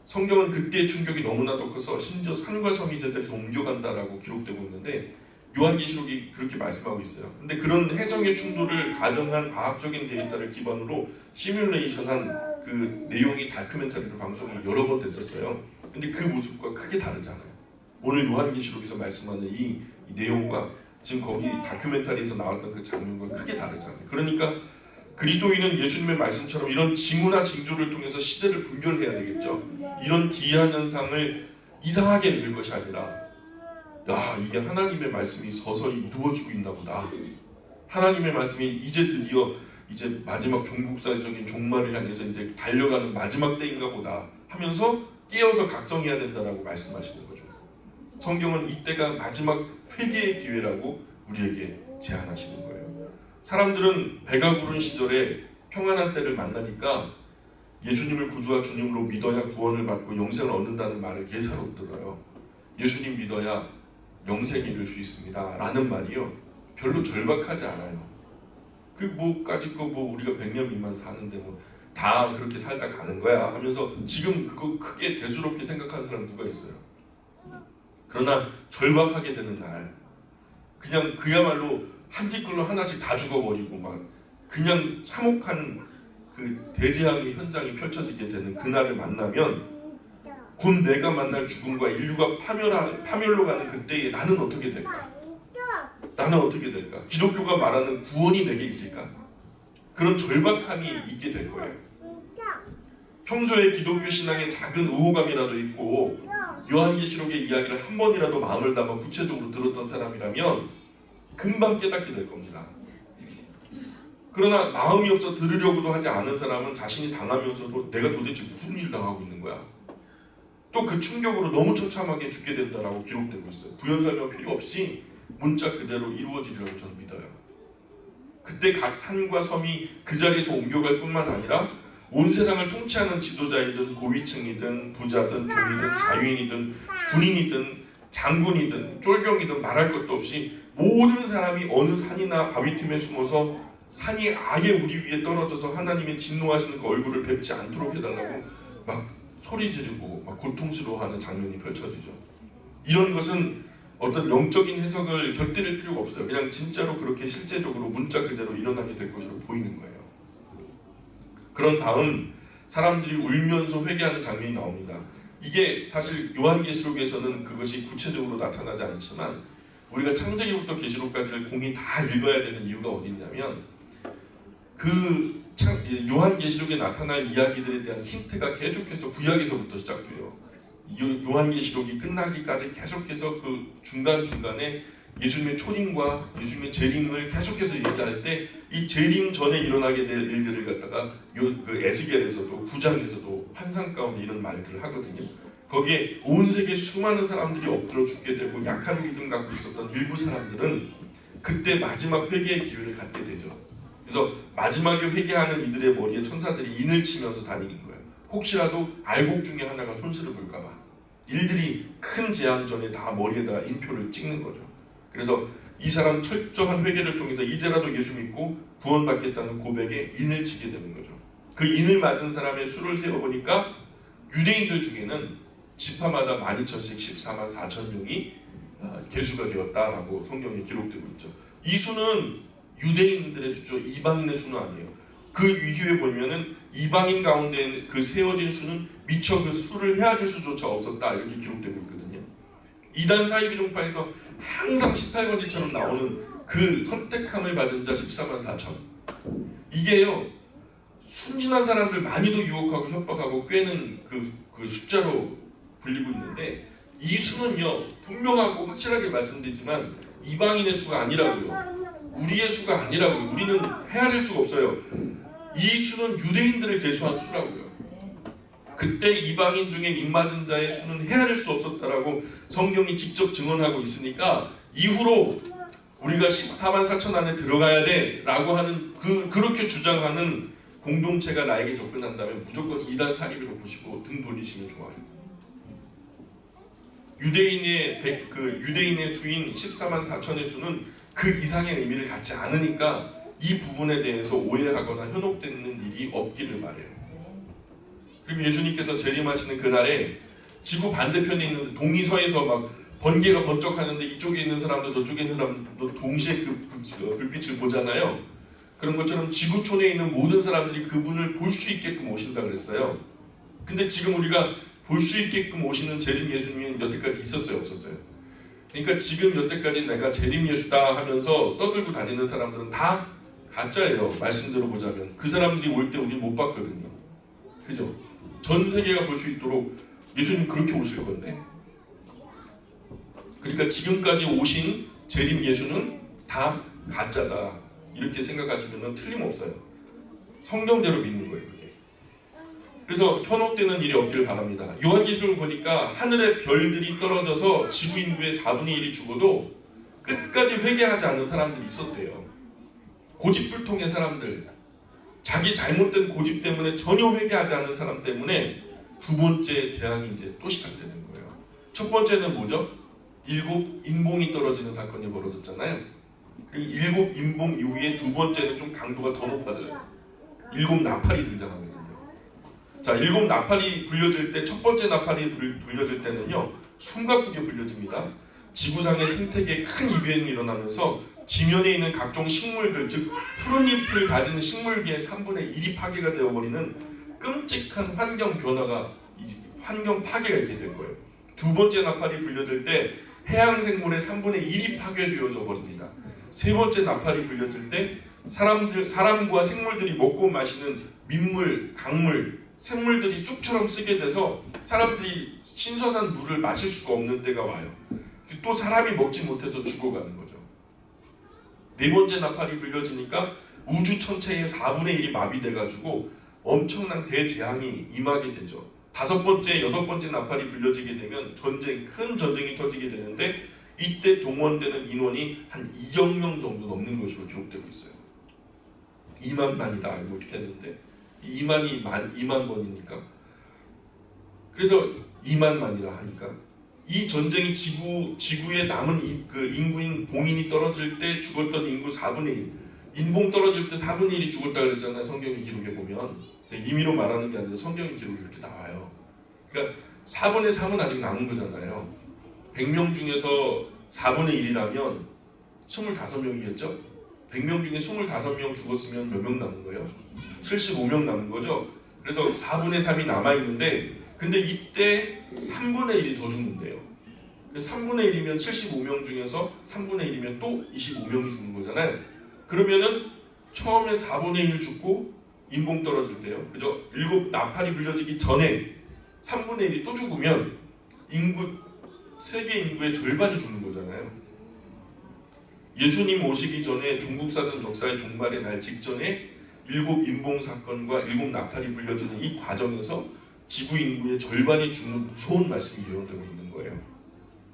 성경은 그때의 충격이 너무나도 커서 심지어 산과 섬이 제자리에서 옮겨간다라고 기록되고 있는데 요한계시록이 그렇게 말씀하고 있어요. 근데 그런 해성의 충돌을 가정한 과학적인 데이터를 기반으로 시뮬레이션한 그 내용이 다큐멘터리로 방송이 여러 번 됐었어요. 근데 그 모습과 크게 다르잖아요. 오늘 요한계시록에서 말씀하는 이 내용과 지금 거기 다큐멘터리에서 나왔던 그 장면과 크게 다르잖아요. 그러니까 그리스도인은 예수님의 말씀처럼 이런 징후나 징조를 통해서 시대를 분별해야 되겠죠. 이런 기이한 현상을 이상하게 읽을 것이 아니라 이게 하나님의 말씀이 서서히 이루어지고 있나 보다. 하나님의 말씀이 이제 드디어 이제 마지막 종국사적인 종말을 향해서 이제 달려가는 마지막 때인가 보다 하면서 깨어서 각성해야 된다라고 말씀하시는 거죠. 성경은 이때가 마지막 회개의 기회라고 우리에게 제안하시는 거예요. 사람들은 배가 부른 시절에 평안한 때를 만나니까 예수님을 구주와 주님으로 믿어야 구원을 받고 영생을 얻는다는 말을 예사로 들어요. 예수님 믿어야 영생에 이를 수 있습니다 라는 말이요 별로 절박하지 않아요. 우리가 100년 미만 사는데 다 그렇게 살다 가는 거야 하면서 지금 그거 크게 대수롭게 생각하는 사람 누가 있어요? 그러나 절박하게 되는 날 그냥 그야말로 한 티끌로 하나씩 다 죽어버리고 막 그냥 참혹한 그 대재앙의 현장이 펼쳐지게 되는 그날을 만나면 곧 내가 만날 죽음과 인류가 파멸로 가는 그때에 나는 어떻게 될까? 나는 어떻게 될까? 기독교가 말하는 구원이 내게 있을까? 그런 절박함이 있게 될 거예요. 평소에 기독교 신앙에 작은 우호감이라도 있고 요한계시록의 이야기를 한 번이라도 마음을 담아 구체적으로 들었던 사람이라면 금방 깨닫게 될 겁니다. 그러나 마음이 없어 들으려고도 하지 않은 사람은 자신이 당하면서도 내가 도대체 무슨 일을 당하고 있는 거야? 또 그 충격으로 너무 처참하게 죽게 된다라고 기록되고 있어요. 부연 설명 필요 없이 문자 그대로 이루어지리라고 저는 믿어요. 그때 각 산과 섬이 그 자리에서 옮겨갈 뿐만 아니라 온 세상을 통치하는 지도자이든 고위층이든 부자든 종이든 자유인이든 군인이든 장군이든 쫄병이든 말할 것도 없이 모든 사람이 어느 산이나 바위 틈에 숨어서 산이 아예 우리 위에 떨어져서 하나님의 진노하시는 그 얼굴을 뵙지 않도록 해달라고 막 소리 지르고 막 고통스러워하는 장면이 펼쳐지죠. 이런 것은 어떤 영적인 해석을 곁들일 필요가 없어요. 그냥 진짜로 그렇게 실제적으로 문자 그대로 일어나게 될 것으로 보이는 거예요. 그런 다음 사람들이 울면서 회개하는 장면이 나옵니다. 이게 사실 요한계시록에서는 그것이 구체적으로 나타나지 않지만 우리가 창세기부터 계시록까지를 공히 다 읽어야 되는 이유가 어디 있냐면 요한계시록에 나타날 이야기들에 대한 힌트가 계속해서 구약에서부터 시작돼요. 요한계시록이 끝나기까지 계속해서 그 중간중간에 예수님의 초림과 예수님의 재림을 계속해서 얘기할 때 이 재림 전에 일어나게 될 일들을 갖다가 그 에스겔에서도 9장에서도 환상 가운데 이런 말들을 하거든요. 거기에 온 세계 수많은 사람들이 엎드려 죽게 되고 약한 믿음 갖고 있었던 일부 사람들은 그때 마지막 회개의 기회를 갖게 되죠. 그래서 마지막에 회개하는 이들의 머리에 천사들이 인을 치면서 다니는 거예요. 혹시라도 알곡 중에 하나가 손실을 볼까봐. 일들이 큰 재앙 전에 다 머리에다 인표를 찍는 거죠. 그래서 이 사람 철저한 회개를 통해서 이제라도 예수 믿고 구원받겠다는 고백에 인을 치게 되는 거죠. 그 인을 맞은 사람의 수를 세어보니까 유대인들 중에는 지파마다 12,000씩 14만 4천 명이 계수가 되었다라고 성경에 기록되고 있죠. 이 수는 유대인들의 수죠. 이방인의 수는 아니에요. 그 이후에 보면은 이방인 가운데 그 세어진 수는 미처 그 수를 헤아릴 수조차 없었다 이렇게 기록되고 있거든요. 이단 사이비 종파에서 항상 18권지처럼 나오는 그 선택함을 받은 자 14만 4천. 이게요 순진한 사람들 많이도 유혹하고 협박하고 꿰는 그 숫자로 불리고 있는데 이 수는요 분명하고 확실하게 말씀드리지만 이방인의 수가 아니라고요. 우리의 수가 아니라고요. 우리는 헤아릴 수가 없어요. 이 수는 유대인들을 계수한 수라고요. 그때 이방인 중에 입맞은 자의 수는 헤아릴 수 없었다라고 성경이 직접 증언하고 있으니까 이후로 우리가 14만 4천 안에 들어가야 돼 라고 하는 그렇게 주장하는 공동체가 나에게 접근한다면 무조건 이단 사립으로 보시고 등 돌리시면 좋아요. 유대인의 수인 14만 4천의 수는 그 이상의 의미를 갖지 않으니까 이 부분에 대해서 오해하거나 현혹되는 일이 없기를 바래요. 그리고 예수님께서 재림하시는 그날에 지구 반대편에 있는 동이서에서 막 번개가 번쩍하는데 이쪽에 있는 사람도 저쪽에 있는 사람도 동시에 그 불빛을 보잖아요. 그런 것처럼 지구촌에 있는 모든 사람들이 그분을 볼 수 있게끔 오신다 그랬어요. 근데 지금 우리가 볼 수 있게끔 오시는 재림 예수님은 여태까지 있었어요, 없었어요? 그러니까 지금 여태까지 내가 재림 예수다 하면서 떠들고 다니는 사람들은 다 가짜예요. 말씀대로 보자면 그 사람들이 올 때 우리 못 봤거든요. 그죠? 전 세계가 볼 수 있도록 예수님 그렇게 오실 건데, 그러니까 지금까지 오신 재림 예수는 다 가짜다 이렇게 생각하시면 틀림없어요. 성경대로 믿는 거예요. 그게. 그래서 현혹되는 일이 없기를 바랍니다. 요한계시록을 보니까 하늘의 별들이 떨어져서 지구 인구의 4분의 1이 죽어도 끝까지 회개하지 않는 사람들이 있었대요. 고집불통의 사람들, 자기 잘못된 고집 때문에 전혀 회개하지 않는 사람 때문에 두 번째 재앙이 이제 또 시작되는 거예요. 첫 번째는 뭐죠? 7 인봉이 떨어지는 사건이 벌어졌잖아요. 그리고 7 인봉 이후에 두 번째는 좀 강도가 더 높아져요. 7 나팔이 등장하거든요. 자, 7 나팔이 불려질 때 첫 번째 나팔이 불려질 때는요 숨가쁘게 불려집니다. 지구상의 생태계에 큰 이변이 일어나면서 지면에 있는 각종 식물들, 즉 푸른 잎을 가지는 식물계의 3분의 1이 파괴가 되어버리는 끔찍한 환경 변화가, 환경 파괴가 있게 될 거예요. 두 번째 나팔이 불려질 때 해양 생물의 3분의 1이 파괴되어져 버립니다. 세 번째 나팔이 불려질 때 사람과 생물들이 먹고 마시는 민물, 강물, 생물들이 쑥처럼 쓰게 돼서 사람들이 신선한 물을 마실 수가 없는 때가 와요. 또 사람이 먹지 못해서 죽어가는 거죠. 네 번째 나팔이 불려지니까 우주 전체의 4분의 1이 마비돼가지고 엄청난 대재앙이 임하게 되죠. 다섯 번째, 여섯 번째 나팔이 불려지게 되면 큰 전쟁이 터지게 되는데 이때 동원되는 인원이 한 2억 명 정도 넘는 것으로 기록되고 있어요. 2만만이다 알고 이렇게 했는데 2만 번이니까, 그래서 2만만이라 하니까 이 전쟁이 지구에 남은 그 인구인 봉인이 떨어질 때 죽었던 인구 4분의 1, 인봉 떨어질 때 4분의 1이 죽었다 그랬잖아요. 성경의 기록에 보면 임의로 말하는 게 아니라 성경의 기록이 이렇게 나와요. 그러니까 4분의 3은 아직 남은 거잖아요. 100명 중에서 4분의 1이라면 25명이겠죠? 100명 중에 25명 죽었으면 몇 명 남은 거예요? 75명 남은 거죠. 그래서 4분의 3이 남아있는데 근데 이때 3분의 1이 더 죽는데요. 3분의 1이면 75명 중에서 3분의 1이면 또 25명이 죽는 거잖아요. 그러면은 처음에 4분의 1 죽고 인봉 떨어질 때요. 그죠? 7 나팔이 불려지기 전에 3분의 1이 또 죽으면 세계 인구의 절반이 죽는 거잖아요. 예수님 오시기 전에 중국사전 역사의 종말의 날 직전에 7 인봉 사건과 7 나팔이 불려지는 이 과정에서 지구 인구의 절반이 죽는 무서운 말씀이 예언되고 있는 거예요.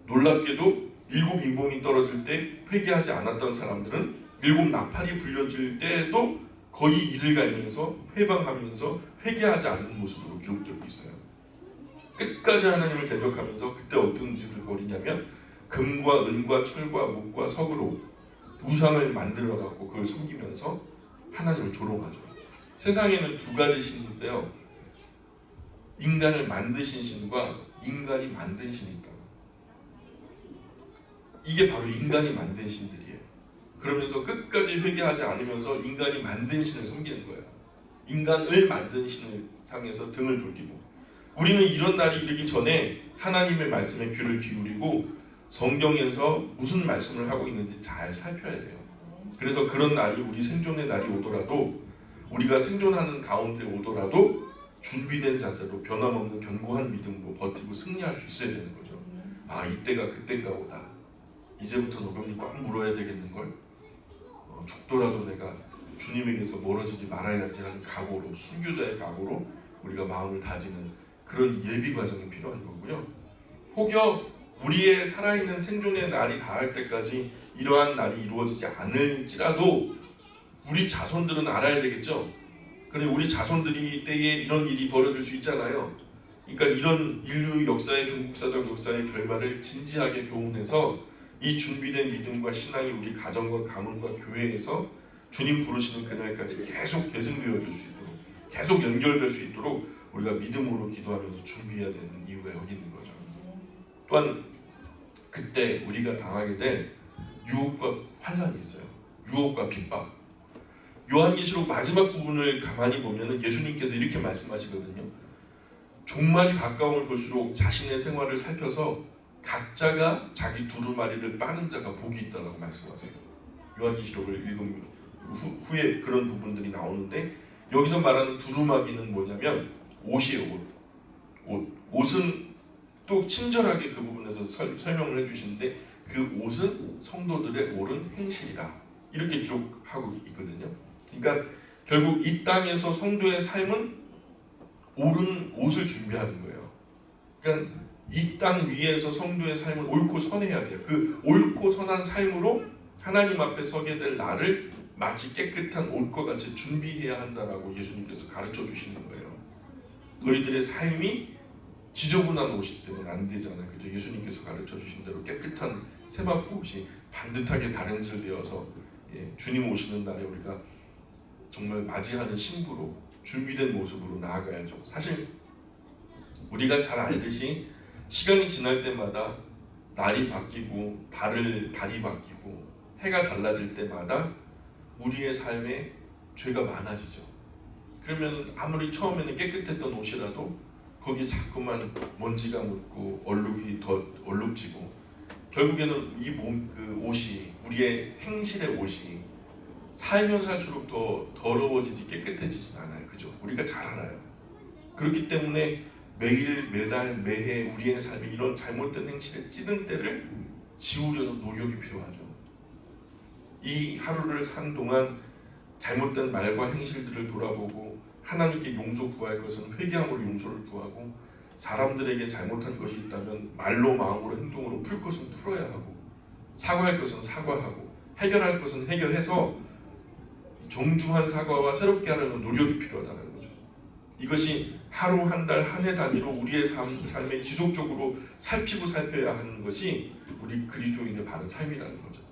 놀랍게도 7 인봉이 떨어질 때 회개하지 않았던 사람들은 7 나팔이 불려질 때도 거의 이를 갈면서 회방하면서 회개하지 않는 모습으로 기록되고 있어요. 끝까지 하나님을 대적하면서 그때 어떤 짓을 벌이냐면 금과 은과 철과 목과 석으로 우상을 만들어 갖고 그걸 섬기면서 하나님을 조롱하죠. 세상에는 두 가지 신이 있어요. 인간을 만드신 신과 인간이 만든 신이 있다. 이게 바로 인간이 만든 신들이에요. 그러면서 끝까지 회개하지 않으면서 인간이 만든 신을 섬기는 거예요. 인간을 만든 신을 향해서 등을 돌리고, 우리는 이런 날이 이르기 전에 하나님의 말씀에 귀를 기울이고 성경에서 무슨 말씀을 하고 있는지 잘 살펴야 돼요. 그래서 그런 날이, 우리 생존의 날이 오더라도, 우리가 생존하는 가운데 오더라도 준비된 자세로 변함없는 견고한 믿음으로 버티고 승리할 수 있어야 되는 거죠. 아, 이때가 그때인가 보다. 이제부터는 어금니 꽉 물어야 되겠는걸. 죽더라도 내가 주님에게서 멀어지지 말아야지 하는 각오로, 순교자의 각오로 우리가 마음을 다지는 그런 예비 과정이 필요한 거고요. 혹여 우리의 살아있는 생존의 날이 닿을 때까지 이러한 날이 이루어지지 않을지라도 우리 자손들은 알아야 되겠죠. 그래, 우리 자손들이 때에 이런 일이 벌어질 수 있잖아요. 그러니까 이런 인류 역사의, 중국사적 역사의 결말을 진지하게 교훈해서 이 준비된 믿음과 신앙이 우리 가정과 가문과 교회에서 주님 부르시는 그날까지 계속 계승되어질 수 있도록, 계속 연결될 수 있도록 우리가 믿음으로 기도하면서 준비해야 되는 이유가 여기 있는 거죠. 또한 그때 우리가 당하게 될 유혹과 환란이 있어요. 유혹과 핍박. 요한계시록 마지막 부분을 가만히 보면 예수님께서 이렇게 말씀하시거든요. 종말이 가까움을 볼수록 자신의 생활을 살펴서 각자가 자기 두루마리를 빠는 자가 복이 있다고 말씀하세요. 요한계시록을 읽은 후에 그런 부분들이 나오는데, 여기서 말하는 두루마기는 뭐냐면 옷이에요. 옷은 또 친절하게 그 부분에서 설명을 해주시는데, 그 옷은 성도들의 옳은 행실이다, 이렇게 기록하고 있거든요. 그러니까 결국 이 땅에서 성도의 삶은 옳은 옷을 준비하는 거예요. 그러니까 이 땅 위에서 성도의 삶을 옳고 선해야 돼요. 그 옳고 선한 삶으로 하나님 앞에 서게 될 날을 마치 깨끗한 옷과 같이 준비해야 한다라고 예수님께서 가르쳐 주시는 거예요. 너희들의 삶이 지저분한 옷이기 때문에 안 되잖아요. 그죠? 예수님께서 가르쳐 주신 대로 깨끗한 세마포 옷이 반듯하게 다림질되어서 주님 오시는 날에 우리가 정말 맞이하는 신부로 준비된 모습으로 나아가야죠. 사실 우리가 잘 알듯이 시간이 지날 때마다 날이 바뀌고 달이 바뀌고 해가 달라질 때마다 우리의 삶에 죄가 많아지죠. 그러면 아무리 처음에는 깨끗했던 옷이라도 거기 자꾸만 먼지가 묻고 얼룩이 더 얼룩지고, 결국에는 이 옷이, 우리의 행실의 옷이 살면 살수록 더 더러워지지 깨끗해지진 않아요. 그죠? 우리가 잘 알아요. 그렇기 때문에 매일, 매달, 매해 우리의 삶에 이런 잘못된 행실의 찌든때를 지우려는 노력이 필요하죠. 이 하루를 산 동안 잘못된 말과 행실들을 돌아보고 하나님께 용서 구할 것은 회개함으로 용서를 구하고, 사람들에게 잘못한 것이 있다면 말로, 마음으로, 행동으로 풀 것은 풀어야 하고, 사과할 것은 사과하고, 해결할 것은 해결해서 정중한 사과와 새롭게 하려는 노력이 필요하다는 거죠. 이것이 하루, 한 달, 한 해 단위로 우리의 삶에 지속적으로 살피고 살펴야 하는 것이 우리 그리스도인의 바른 삶이라는 거죠.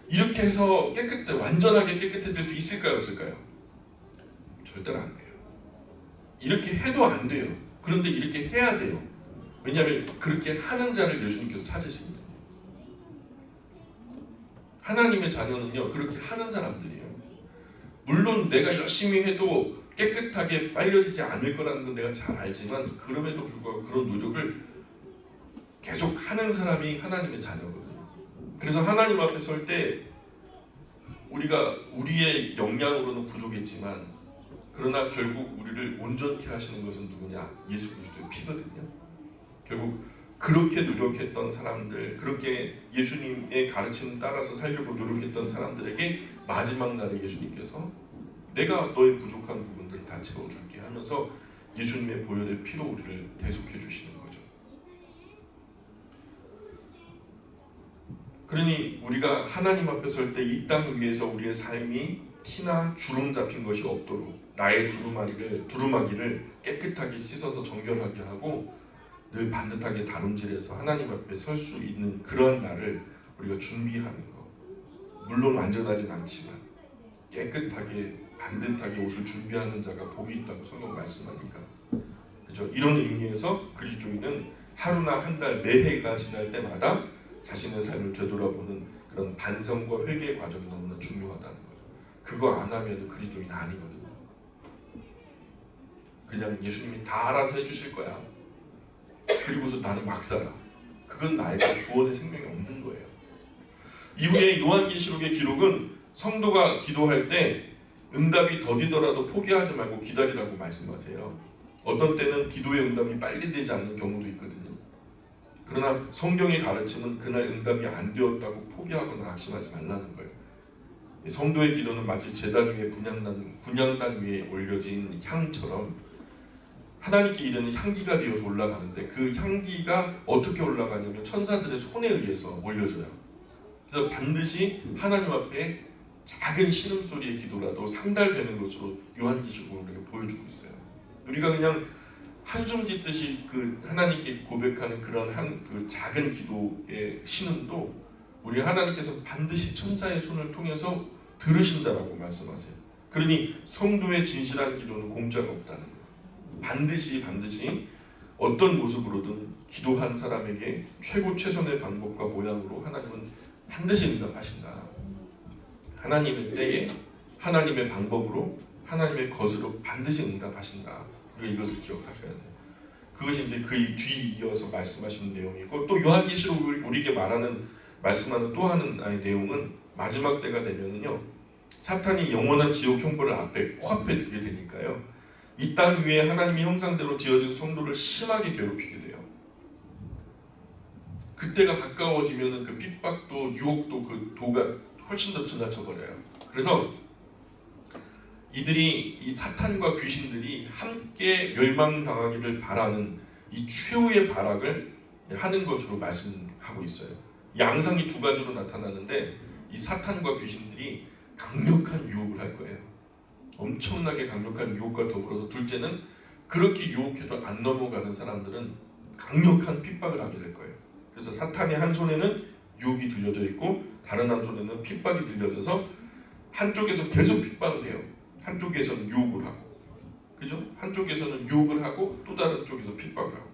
이렇게 해서 완전하게 깨끗해질 수 있을까요, 없을까요? 절대로 안 돼요. 이렇게 해도 안 돼요. 그런데 이렇게 해야 돼요. 왜냐하면 그렇게 하는 자를 예수님께서 찾으시거든요. 하나님의 자녀는요 그렇게 하는 사람들이에요. 물론 내가 열심히 해도 깨끗하게 빨려지지 않을 거라는 건 내가 잘 알지만 그럼에도 불구하고 그런 노력을 계속 하는 사람이 하나님의 자녀거든요. 그래서 하나님 앞에 설 때 우리가 우리의 역량으로는 부족했지만 그러나 결국 우리를 온전케 하시는 것은 누구냐? 예수 그리스도의 피거든요. 결국 그렇게 노력했던 사람들, 그렇게 예수님의 가르침 따라서 살려고 노력했던 사람들에게 마지막 날에 예수님께서 내가 너의 부족한 부분들을 다 채워줄게 하면서 예수님의 보혈의 피로 우리를 대속해 주시는 거죠. 그러니 우리가 하나님 앞에 설 때 이 땅 위에서 우리의 삶이 티나 주름 잡힌 것이 없도록 나의 두루마기를 깨끗하게 씻어서 정결하게 하고 늘 반듯하게 다름질해서 하나님 앞에 설 수 있는 그러한 날을 우리가 준비하는 것. 물론 완전하진 않지만 깨끗하게 반듯하게 옷을 준비하는 자가 복이 있다고 성경 말씀하니까, 그죠? 이런 의미에서 그리스도인은 하루나 한 달, 매해가 지날 때마다 자신의 삶을 되돌아보는 그런 반성과 회개의 과정이 너무나 중요하다는 거죠. 그거 안 하면 그리스도인 아니거든요. 그냥 예수님이 다 알아서 해주실 거야. 그리고서 나는 막 살아. 그건 나에게 구원의 생명이 없는 거예요. 이후에 요한계시록의 기록은 성도가 기도할 때 응답이 더디더라도 포기하지 말고 기다리라고 말씀하세요. 어떤 때는 기도의 응답이 빨리 되지 않는 경우도 있거든요. 그러나 성경의 가르침은 그날 응답이 안 되었다고 포기하거나 낙심하지 말라는 거예요. 성도의 기도는 마치 제단 위에 분향단 위에 올려진 향처럼 하나님께 이르는 향기가 되어서 올라가는데 그 향기가 어떻게 올라가냐면 천사들의 손에 의해서 올려져요. 그래서 반드시 하나님 앞에 작은 신음소리의 기도라도 상달되는 것으로 요한계시록을 우리가 보여주고 있어요. 우리가 그냥 한숨 짓듯이 그 하나님께 고백하는 그런 그 작은 기도의 신음도 우리 하나님께서 반드시 천사의 손을 통해서 들으신다라고 말씀하세요. 그러니 성도의 진실한 기도는 공짜가 없다는 거예요. 반드시 어떤 모습으로든 기도한 사람에게 최선의 방법과 모양으로 하나님은 반드시 응답하신다. 하나님의 때에 하나님의 방법으로 하나님의 것으로 반드시 응답하신다. 우리가 이것을 기억하셔야 돼요. 그것이 이제 그 뒤이어서 말씀하시는 내용이고, 또 요한계시록을 우리에게 말씀하는 또 하나의 내용은 마지막 때가 되면은요, 사탄이 영원한 지옥 형벌을 코앞에 두게 되니까요, 이 땅 위에 하나님의 형상대로 지어진 성도를 심하게 괴롭히게 돼요. 그때가 가까워지면은 그 핍박도 유혹도 그 도가 훨씬 더 지나쳐 버려요. 그래서 이 사탄과 귀신들이 함께 멸망당하기를 바라는 이 최후의 발악을 하는 것으로 말씀하고 있어요. 양상이 두 가지로 나타나는데 이 사탄과 귀신들이 강력한 유혹을 할 거예요. 엄청나게 강력한 유혹과 더불어서 둘째는 그렇게 유혹해도 안 넘어가는 사람들은 강력한 핍박을 하게 될 거예요. 그래서 사탄의 한 손에는 유혹이 들려져 있고 다른 한 손에는 핍박이 들려져서 한쪽에서 계속 핍박을 해요. 한쪽에서는 유혹을 하고, 그죠? 한쪽에서는 유혹을 하고 또 다른 쪽에서 핍박을 하고.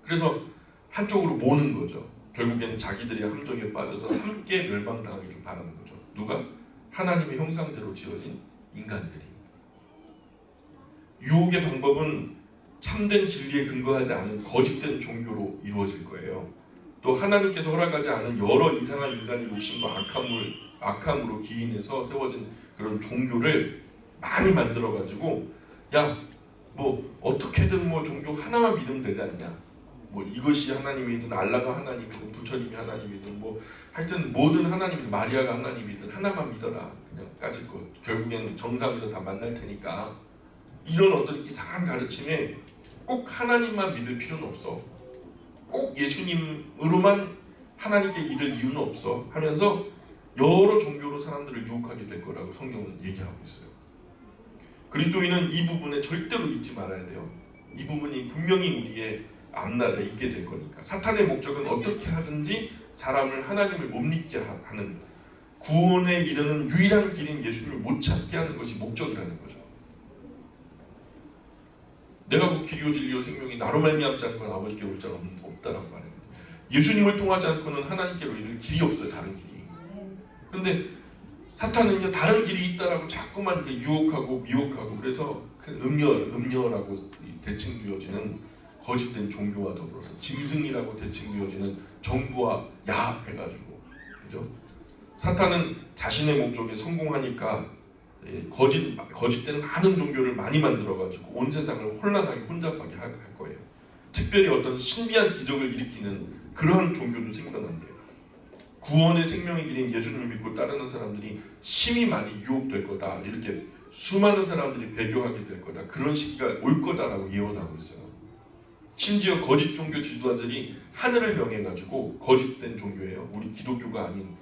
그래서 한쪽으로 모는 거죠. 결국에는 자기들의 함정에 빠져서 함께 멸망당하기를 바라는 거죠. 누가? 하나님의 형상대로 지어진 인간들이. 유혹의 방법은 참된 진리에 근거하지 않은 거짓된 종교로 이루어질 거예요. 또 하나님께서 허락하지 않은 여러 이상한 인간의 욕심과 악함으로 기인해서 세워진 그런 종교를 많이 만들어가지고, 야, 뭐 어떻게든 뭐 종교 하나만 믿으면 되지 않냐, 뭐 이것이 하나님이든 알라가 하나님이든 부처님이 하나님이든 뭐 하여튼 모든 하나님이든 마리아가 하나님이든 하나만 믿어라, 그냥 까짓 것, 결국엔 정상에서 다 만날 테니까. 이런 어떤 이상한 가르침에 꼭 하나님만 믿을 필요는 없어, 꼭 예수님으로만 하나님께 이를 이유는 없어 하면서 여러 종교로 사람들을 유혹하게 될 거라고 성경은 얘기하고 있어요. 그리스도인은 이 부분에 절대로 잊지 말아야 돼요. 이 부분이 분명히 우리의 앞날에 있게 될 거니까. 사탄의 목적은 어떻게 하든지 사람을 하나님을 못 믿게 하는, 구원에 이르는 유일한 길인 예수님을 못 찾게 하는 것이 목적이라는 거죠. 내가 뭐 길이요 진리요 생명이 나로 말미암지 않고는 아버지께 올 자가 없다라고 말합니다. 예수님을 통하지 않고는 하나님께로 이를 길이 없어요. 다른 길이. 근데 사탄은요 다른 길이 있다라고 자꾸만 이렇게 유혹하고 미혹하고, 그래서 그 음녀라고 대칭되어지는 거짓된 종교와 더불어서 짐승이라고 대칭되어지는 정부와 야합해가지고, 그죠? 사탄은 자신의 목적에 성공하니까 거짓된 많은 종교를 많이 만들어가지고 온 세상을 혼란하게 혼잡하게 할 거예요. 특별히 어떤 신비한 기적을 일으키는 그러한 종교도 생겨난대요. 구원의 생명의 길인 예수님을 믿고 따르는 사람들이 심히 많이 유혹될 거다, 이렇게 수많은 사람들이 배교하게 될 거다, 그런 시기가 올 거다라고 예언하고 있어요. 심지어 거짓 종교 지도자들이 하늘을 명해가지고 거짓된 종교예요. 우리 기독교가 아닌,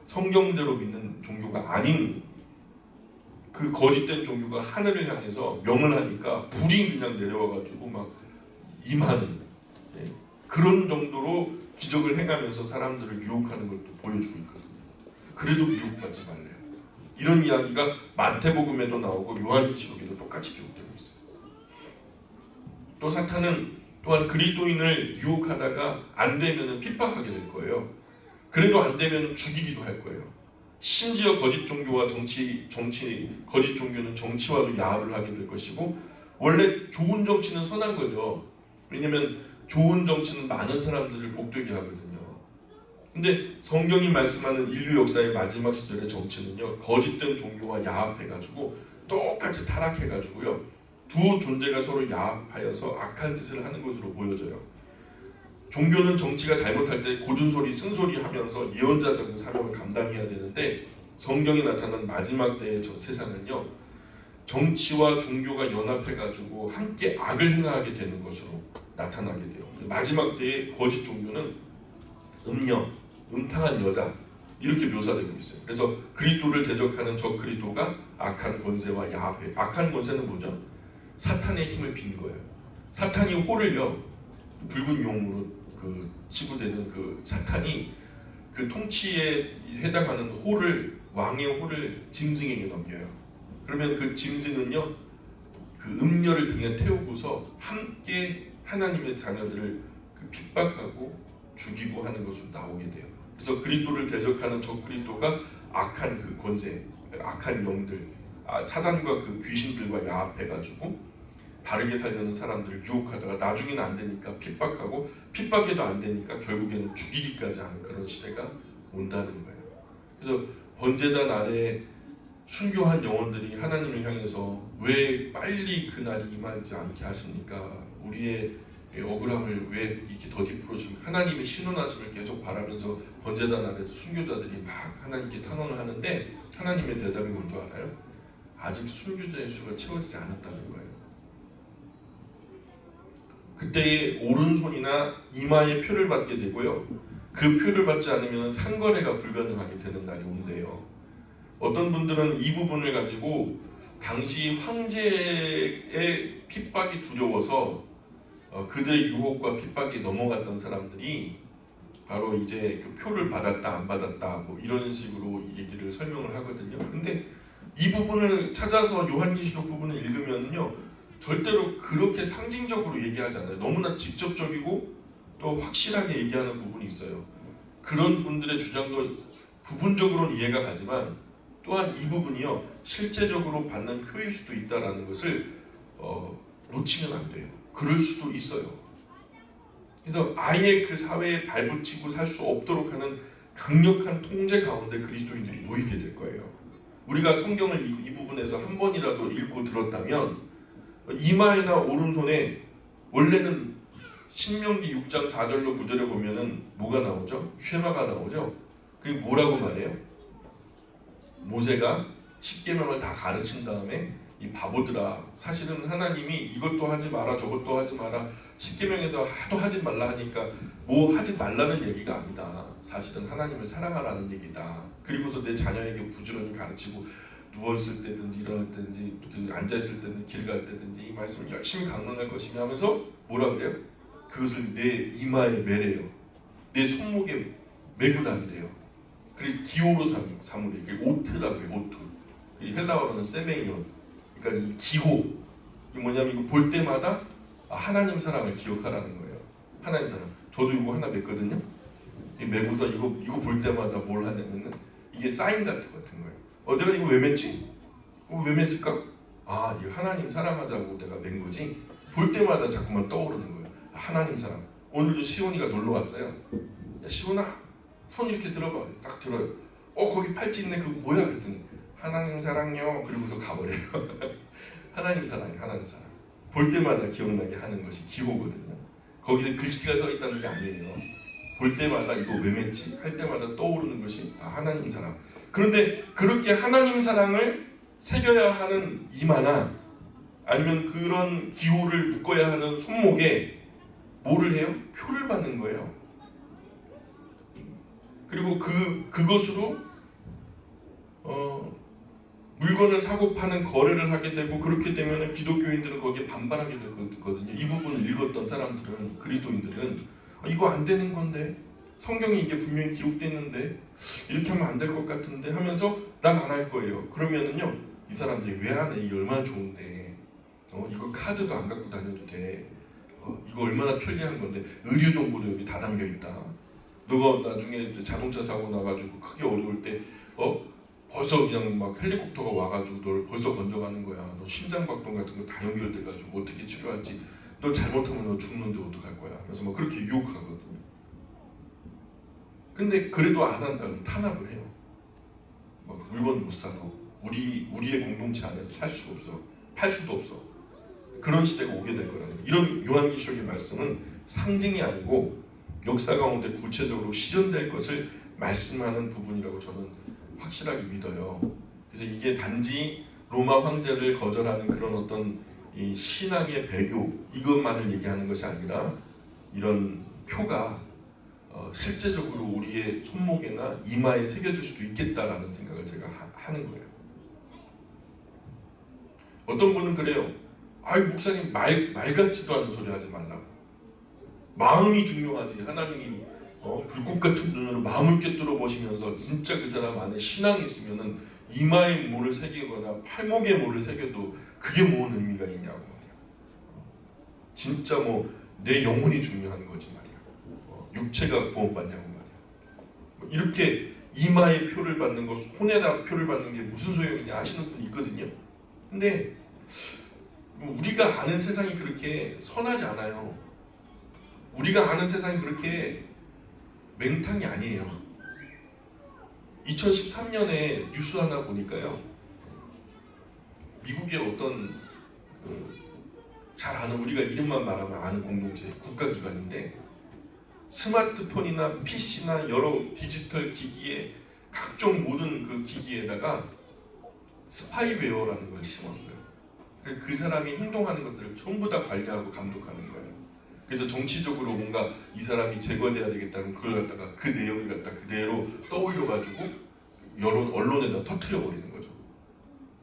성경대로 믿는 종교가 아닌 그 거짓된 종교가 하늘을 향해서 명을 하니까 불이 그냥 내려와가지고 막 임하는, 그런 정도로 기적을 행하면서 사람들을 유혹하는 걸 또 보여주고 있거든요. 그래도 미혹받지 말래요. 이런 이야기가 마태복음에도 나오고 요한계시록에도 똑같이 기록되고 있어요. 또 사탄은 또한 그리스도인을 유혹하다가 안 되면 핍박하게 될 거예요. 그래도 안 되면 죽이기도 할 거예요. 심지어 거짓 종교와 거짓 종교는 정치와도 야합을 하게 될 것이고, 원래 좋은 정치는 선한 거죠. 왜냐면 좋은 정치는 많은 사람들을 복되게 하거든요. 근데 성경이 말씀하는 인류 역사의 마지막 시절의 정치는요, 거짓된 종교와 야합해가지고 똑같이 타락해가지고요, 두 존재가 서로 야합하여서 악한 짓을 하는 것으로 보여져요. 종교는 정치가 잘못할 때 고준소리 쓴소리 하면서 예언자적인 사명을 감당해야 되는데, 성경에 나타난 마지막 때의 세상은요, 정치와 종교가 연합해가지고 함께 악을 행하게 되는 것으로 나타나게 돼요. 마지막 때의 거짓 종교는 음녀, 음탕한 여자, 이렇게 묘사되고 있어요. 그래서 그리스도를 대적하는 저 그리스도가 악한 권세와 야합해. 악한 권세는 뭐죠? 사탄의 힘을 빈 거예요. 사탄이 홀을요, 붉은 용으로 치부되는 그 사탄이 그 통치에 해당하는 홀을, 왕의 홀을 짐승에게 넘겨요. 그러면 그 짐승은요, 그 음녀를 등에 태우고서 함께 하나님의 자녀들을 핍박하고 죽이고 하는 것으로 나오게 돼요. 그래서 그리스도를 대적하는 저 그리스도가 악한 그 권세, 악한 영들, 사단과 그 귀신들과 야합해가지고 바르게 살려는 사람들을 유혹하다가 나중에는 안 되니까 핍박하고, 핍박해도 안 되니까 결국에는 죽이기까지 하는 그런 시대가 온다는 거예요. 그래서 번제단 아래 순교한 영혼들이 하나님을 향해서 왜 빨리 그날이 임하지 않게 하십니까? 우리의 억울함을 왜 이렇게 더디 풀어주십니까? 하나님의 신원하심을 계속 바라면서 번제단 아래서 순교자들이 막 하나님께 탄원을 하는데, 하나님의 대답이 뭔 줄 알아요? 아직 순교자의 수가 채워지지 않았다는 거예요. 그때의 오른손이나 이마에 표를 받게 되고요, 그 표를 받지 않으면 상거래가 불가능하게 되는 날이 온대요. 어떤 분들은 이 부분을 가지고 당시 황제의 핍박이 두려워서 그들의 유혹과 핍박이 넘어갔던 사람들이 바로 이제 그 표를 받았다 안 받았다 뭐 이런 식으로 이 얘기를 설명을 하거든요. 근데 이 부분을 찾아서 요한계시록 부분을 읽으면요, 절대로 그렇게 상징적으로 얘기하지 않아요. 너무나 직접적이고 또 확실하게 얘기하는 부분이 있어요. 그런 분들의 주장도 부분적으로는 이해가 가지만, 또한 이 부분이요, 실제적으로 받는 표일 수도 있다라는 것을 놓치면 안 돼요. 그럴 수도 있어요. 그래서 아예 그 사회에 발붙이고 살 수 없도록 하는 강력한 통제 가운데 그리스도인들이 놓이게 될 거예요. 우리가 성경을 이 부분에서 한 번이라도 읽고 들었다면, 이마에나 오른손에 원래는 신명기 6장 4절로 9절에 보면은 뭐가 나오죠? 쉐마가 나오죠? 그게 뭐라고 말해요? 모세가 십계명을 다 가르친 다음에 이 바보들아, 사실은 하나님이 이것도 하지 마라 저것도 하지 마라, 십계명에서 하도 하지 말라 하니까 뭐 하지 말라는 얘기가 아니다. 사실은 하나님을 사랑하라는 얘기다. 그리고서 내 자녀에게 부지런히 가르치고, 누워있을 때든지 일어날 때든지 앉아있을 때든지 길 갈 때든지 이 말씀을 열심히 강론할 것이며 하면서 뭐라 그래요? 그것을 내 이마에 매래요. 내 손목에 메고 다니래요. 그리고 기호로 삼으래요. 그게 오트라고 해요. 오트. 헬라어로는 세메이온. 그러니까 이 기호. 이게 뭐냐면 이거 볼 때마다 하나님 사랑을 기억하라는 거예요. 하나님 사랑. 저도 이거 하나 맸거든요. 이 메고서 이거 볼 때마다 뭘 하냐면은 이게 사인 같은 거예요. 내가 이거 왜 맸지? 왜 맸을까? 아, 이거 하나님 사랑하자고 내가 맨 거지. 볼 때마다 자꾸만 떠오르는 거예요. 하나님 사랑. 오늘도 시온이가 놀러 왔어요. 야, 시온아, 손 이렇게 들어봐. 딱 들어요. 거기 팔찌 있네. 그거 뭐야? 그랬더니 하나님 사랑요. 그리고서 가버려요. 하나님 사랑이 하나님 사랑. 볼 때마다 기억나게 하는 것이 기호거든요. 거기에 글씨가 써 있다는 게 아니에요. 볼 때마다 이거 왜 맺지? 할 때마다 떠오르는 것이 하나님 사랑. 그런데 그렇게 하나님 사랑을 새겨야 하는 이마나 아니면 그런 기호를 묶어야 하는 손목에 뭐를 해요? 표를 받는 거예요. 그리고 그것으로 물건을 사고 파는 거래를 하게 되고, 그렇게 되면 기독교인들은 거기에 반발하게 되거든요. 이 부분을 읽었던 사람들은, 그리스도인들은 이거 안 되는 건데, 성경에 이게 분명히 기록됐는데 이렇게 하면 안 될 것 같은데 하면서 난 안 할 거예요. 그러면은요, 이 사람들이 왜 안 해? 이게 얼마나 좋은데, 이거 카드도 안 갖고 다녀도 돼. 이거 얼마나 편리한 건데, 의료 정보도 여기 다 담겨 있다. 너가 나중에 자동차 사고 나가지고 크게 어려울 때 벌써 그냥 막 헬리콥터가 와가지고 너를 벌써 건져가는 거야. 너 심장박동 같은 거 다 연결돼가지고 어떻게 치료할지, 너 잘못하면 너 죽는데 어떡할 거야. 그래서 막 그렇게 유혹하거든요. 근데 그래도 안 한다면 탄압을 해요. 막 물건 못 사고 우리의 공동체 안에서 살 수가 없어. 팔 수도 없어. 그런 시대가 오게 될 거라는 거예요. 이런 요한계시록의 말씀은 상징이 아니고 역사 가운데 구체적으로 실현될 것을 말씀하는 부분이라고 저는 확실하게 믿어요. 그래서 이게 단지 로마 황제를 거절하는 그런 어떤 이 신앙의 배교, 이것만을 얘기하는 것이 아니라 이런 표가 실제적으로 우리의 손목에나 이마에 새겨질 수도 있겠다라는 생각을 제가 하는 거예요. 어떤 분은 그래요. 아이, 목사님 말 같지도 않은 소리 하지 말라고. 마음이 중요하지. 하나님이 불꽃 같은 눈으로 마음을 꿰뚫어 보시면서 진짜 그 사람 안에 신앙이 있으면은 이마에 뭐를 새기거나 팔목에 뭐를 새겨도 그게 뭔 의미가 있냐고 말이야. 진짜 내 영혼이 중요한 거지 말이야. 육체가 구원받냐고 말이야. 이렇게 이마에 표를 받는 것, 손에다 표를 받는 게 무슨 소용이냐 하시는 분이 있거든요. 근데 우리가 아는 세상이 그렇게 선하지 않아요. 우리가 아는 세상이 그렇게 맹탕이 아니에요. 2013년에 뉴스 하나 보니까요, 미국의 어떤 잘 아는, 우리가 이름만 말하면 아는 공동체, 국가기관인데 스마트폰이나 PC나 여러 디지털 기기에, 각종 모든 그 기기에다가 스파이웨어라는 걸 심었어요. 그 사람이 행동하는 것들을 전부 다 관리하고 감독하는 거예요. 그래서 정치적으로 뭔가 이 사람이 제거돼야 되겠다는 그걸 갖다가 그 내용을 갖다 그대로 떠올려가지고 언론에다 터트려 버리는 거죠.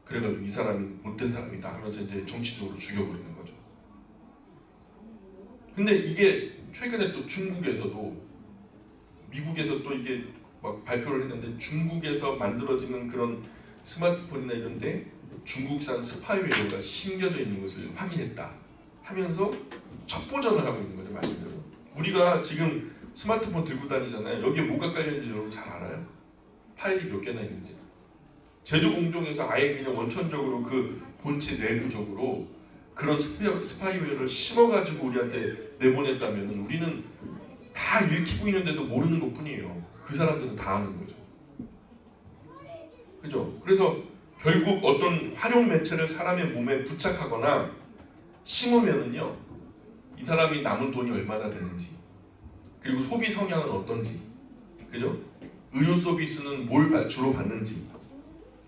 그래가지고 이 사람이 못된 사람이다 하면서 이제 정치적으로 죽여버리는 거죠. 근데 이게 최근에 또 중국에서도, 미국에서 또 이게 막 발표를 했는데, 중국에서 만들어지는 그런 스마트폰이나 이런데 중국산 스파이웨어가 심겨져 있는 것을 확인했다 하면서 첫 보전을 하고 있는 거죠, 말씀대로. 우리가 지금 스마트폰 들고 다니잖아요. 여기에 뭐가 깔려있는지 여러분 잘 알아요? 파일이 몇 개나 있는지. 제조 공정에서 아예 그냥 원천적으로 그 본체 내부적으로 그런 스파이웨어를 심어가지고 우리한테 내보냈다면 우리는 다 읽히고 있는데도 모르는 것 뿐이에요. 그 사람들은 다 아는 거죠. 그죠? 그래서 결국 어떤 활용 매체를 사람의 몸에 부착하거나 심으면은요, 이 사람이 남은 돈이 얼마나 되는지, 그리고 소비 성향은 어떤지, 그죠? 의료 서비스는 뭘 주로 받는지,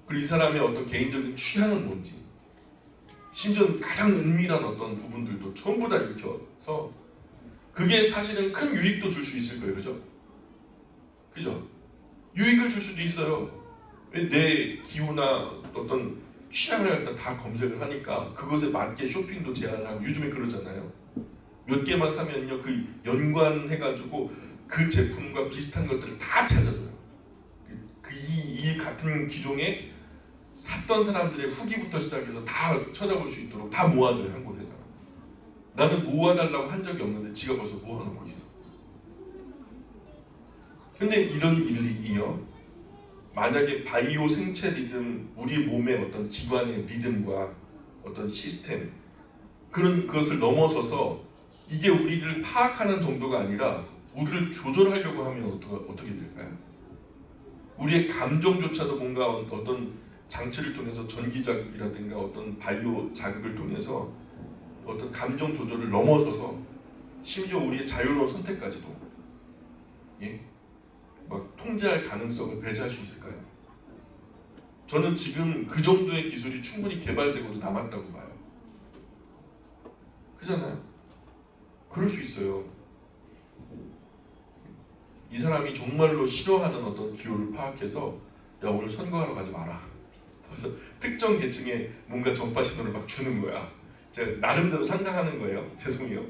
그리고 이 사람의 어떤 개인적인 취향은 뭔지, 심지어 가장 은밀한 어떤 부분들도 전부 다 읽혀서 그게 사실은 큰 유익도 줄 수 있을 거예요. 그죠? 그죠? 유익을 줄 수도 있어요. 내 기호나 어떤 취향을 일단 다 검색을 하니까 그것에 맞게 쇼핑도 제한을 하고, 요즘에 그러잖아요. 몇 개만 사면요, 그 연관해가지고 그 제품과 비슷한 것들을 다 찾아줘요. 이 같은 기종에 샀던 사람들의 후기부터 시작해서 다 찾아볼 수 있도록 다 모아줘요, 한 곳에다가. 나는 모아달라고 한 적이 없는데 지가 벌써 모아놓고 있어. 근데 이런 일이요, 만약에 바이오 생체 리듬, 우리 몸의 어떤 기관의 리듬과 어떤 시스템, 그런 것을 넘어서서 이게 우리를 파악하는 정도가 아니라 우리를 조절하려고 하면 어떻게 될까요? 우리의 감정조차도 뭔가 어떤 장치를 통해서 전기자극이라든가 어떤 바이오 자극을 통해서 어떤 감정 조절을 넘어서서 심지어 우리의 자유로운 선택까지도 막 통제할 가능성을 배제할 수 있을까요? 저는 지금 그 정도의 기술이 충분히 개발되고도 남았다고 봐요. 그잖아요. 그럴 수 있어요. 이 사람이 정말로 싫어하는 어떤 기호를 파악해서 야, 오늘 선거하러 가지 마라. 그래서 특정 계층에 뭔가 전파 신호를 막 주는 거야. 제가 나름대로 상상하는 거예요. 죄송해요.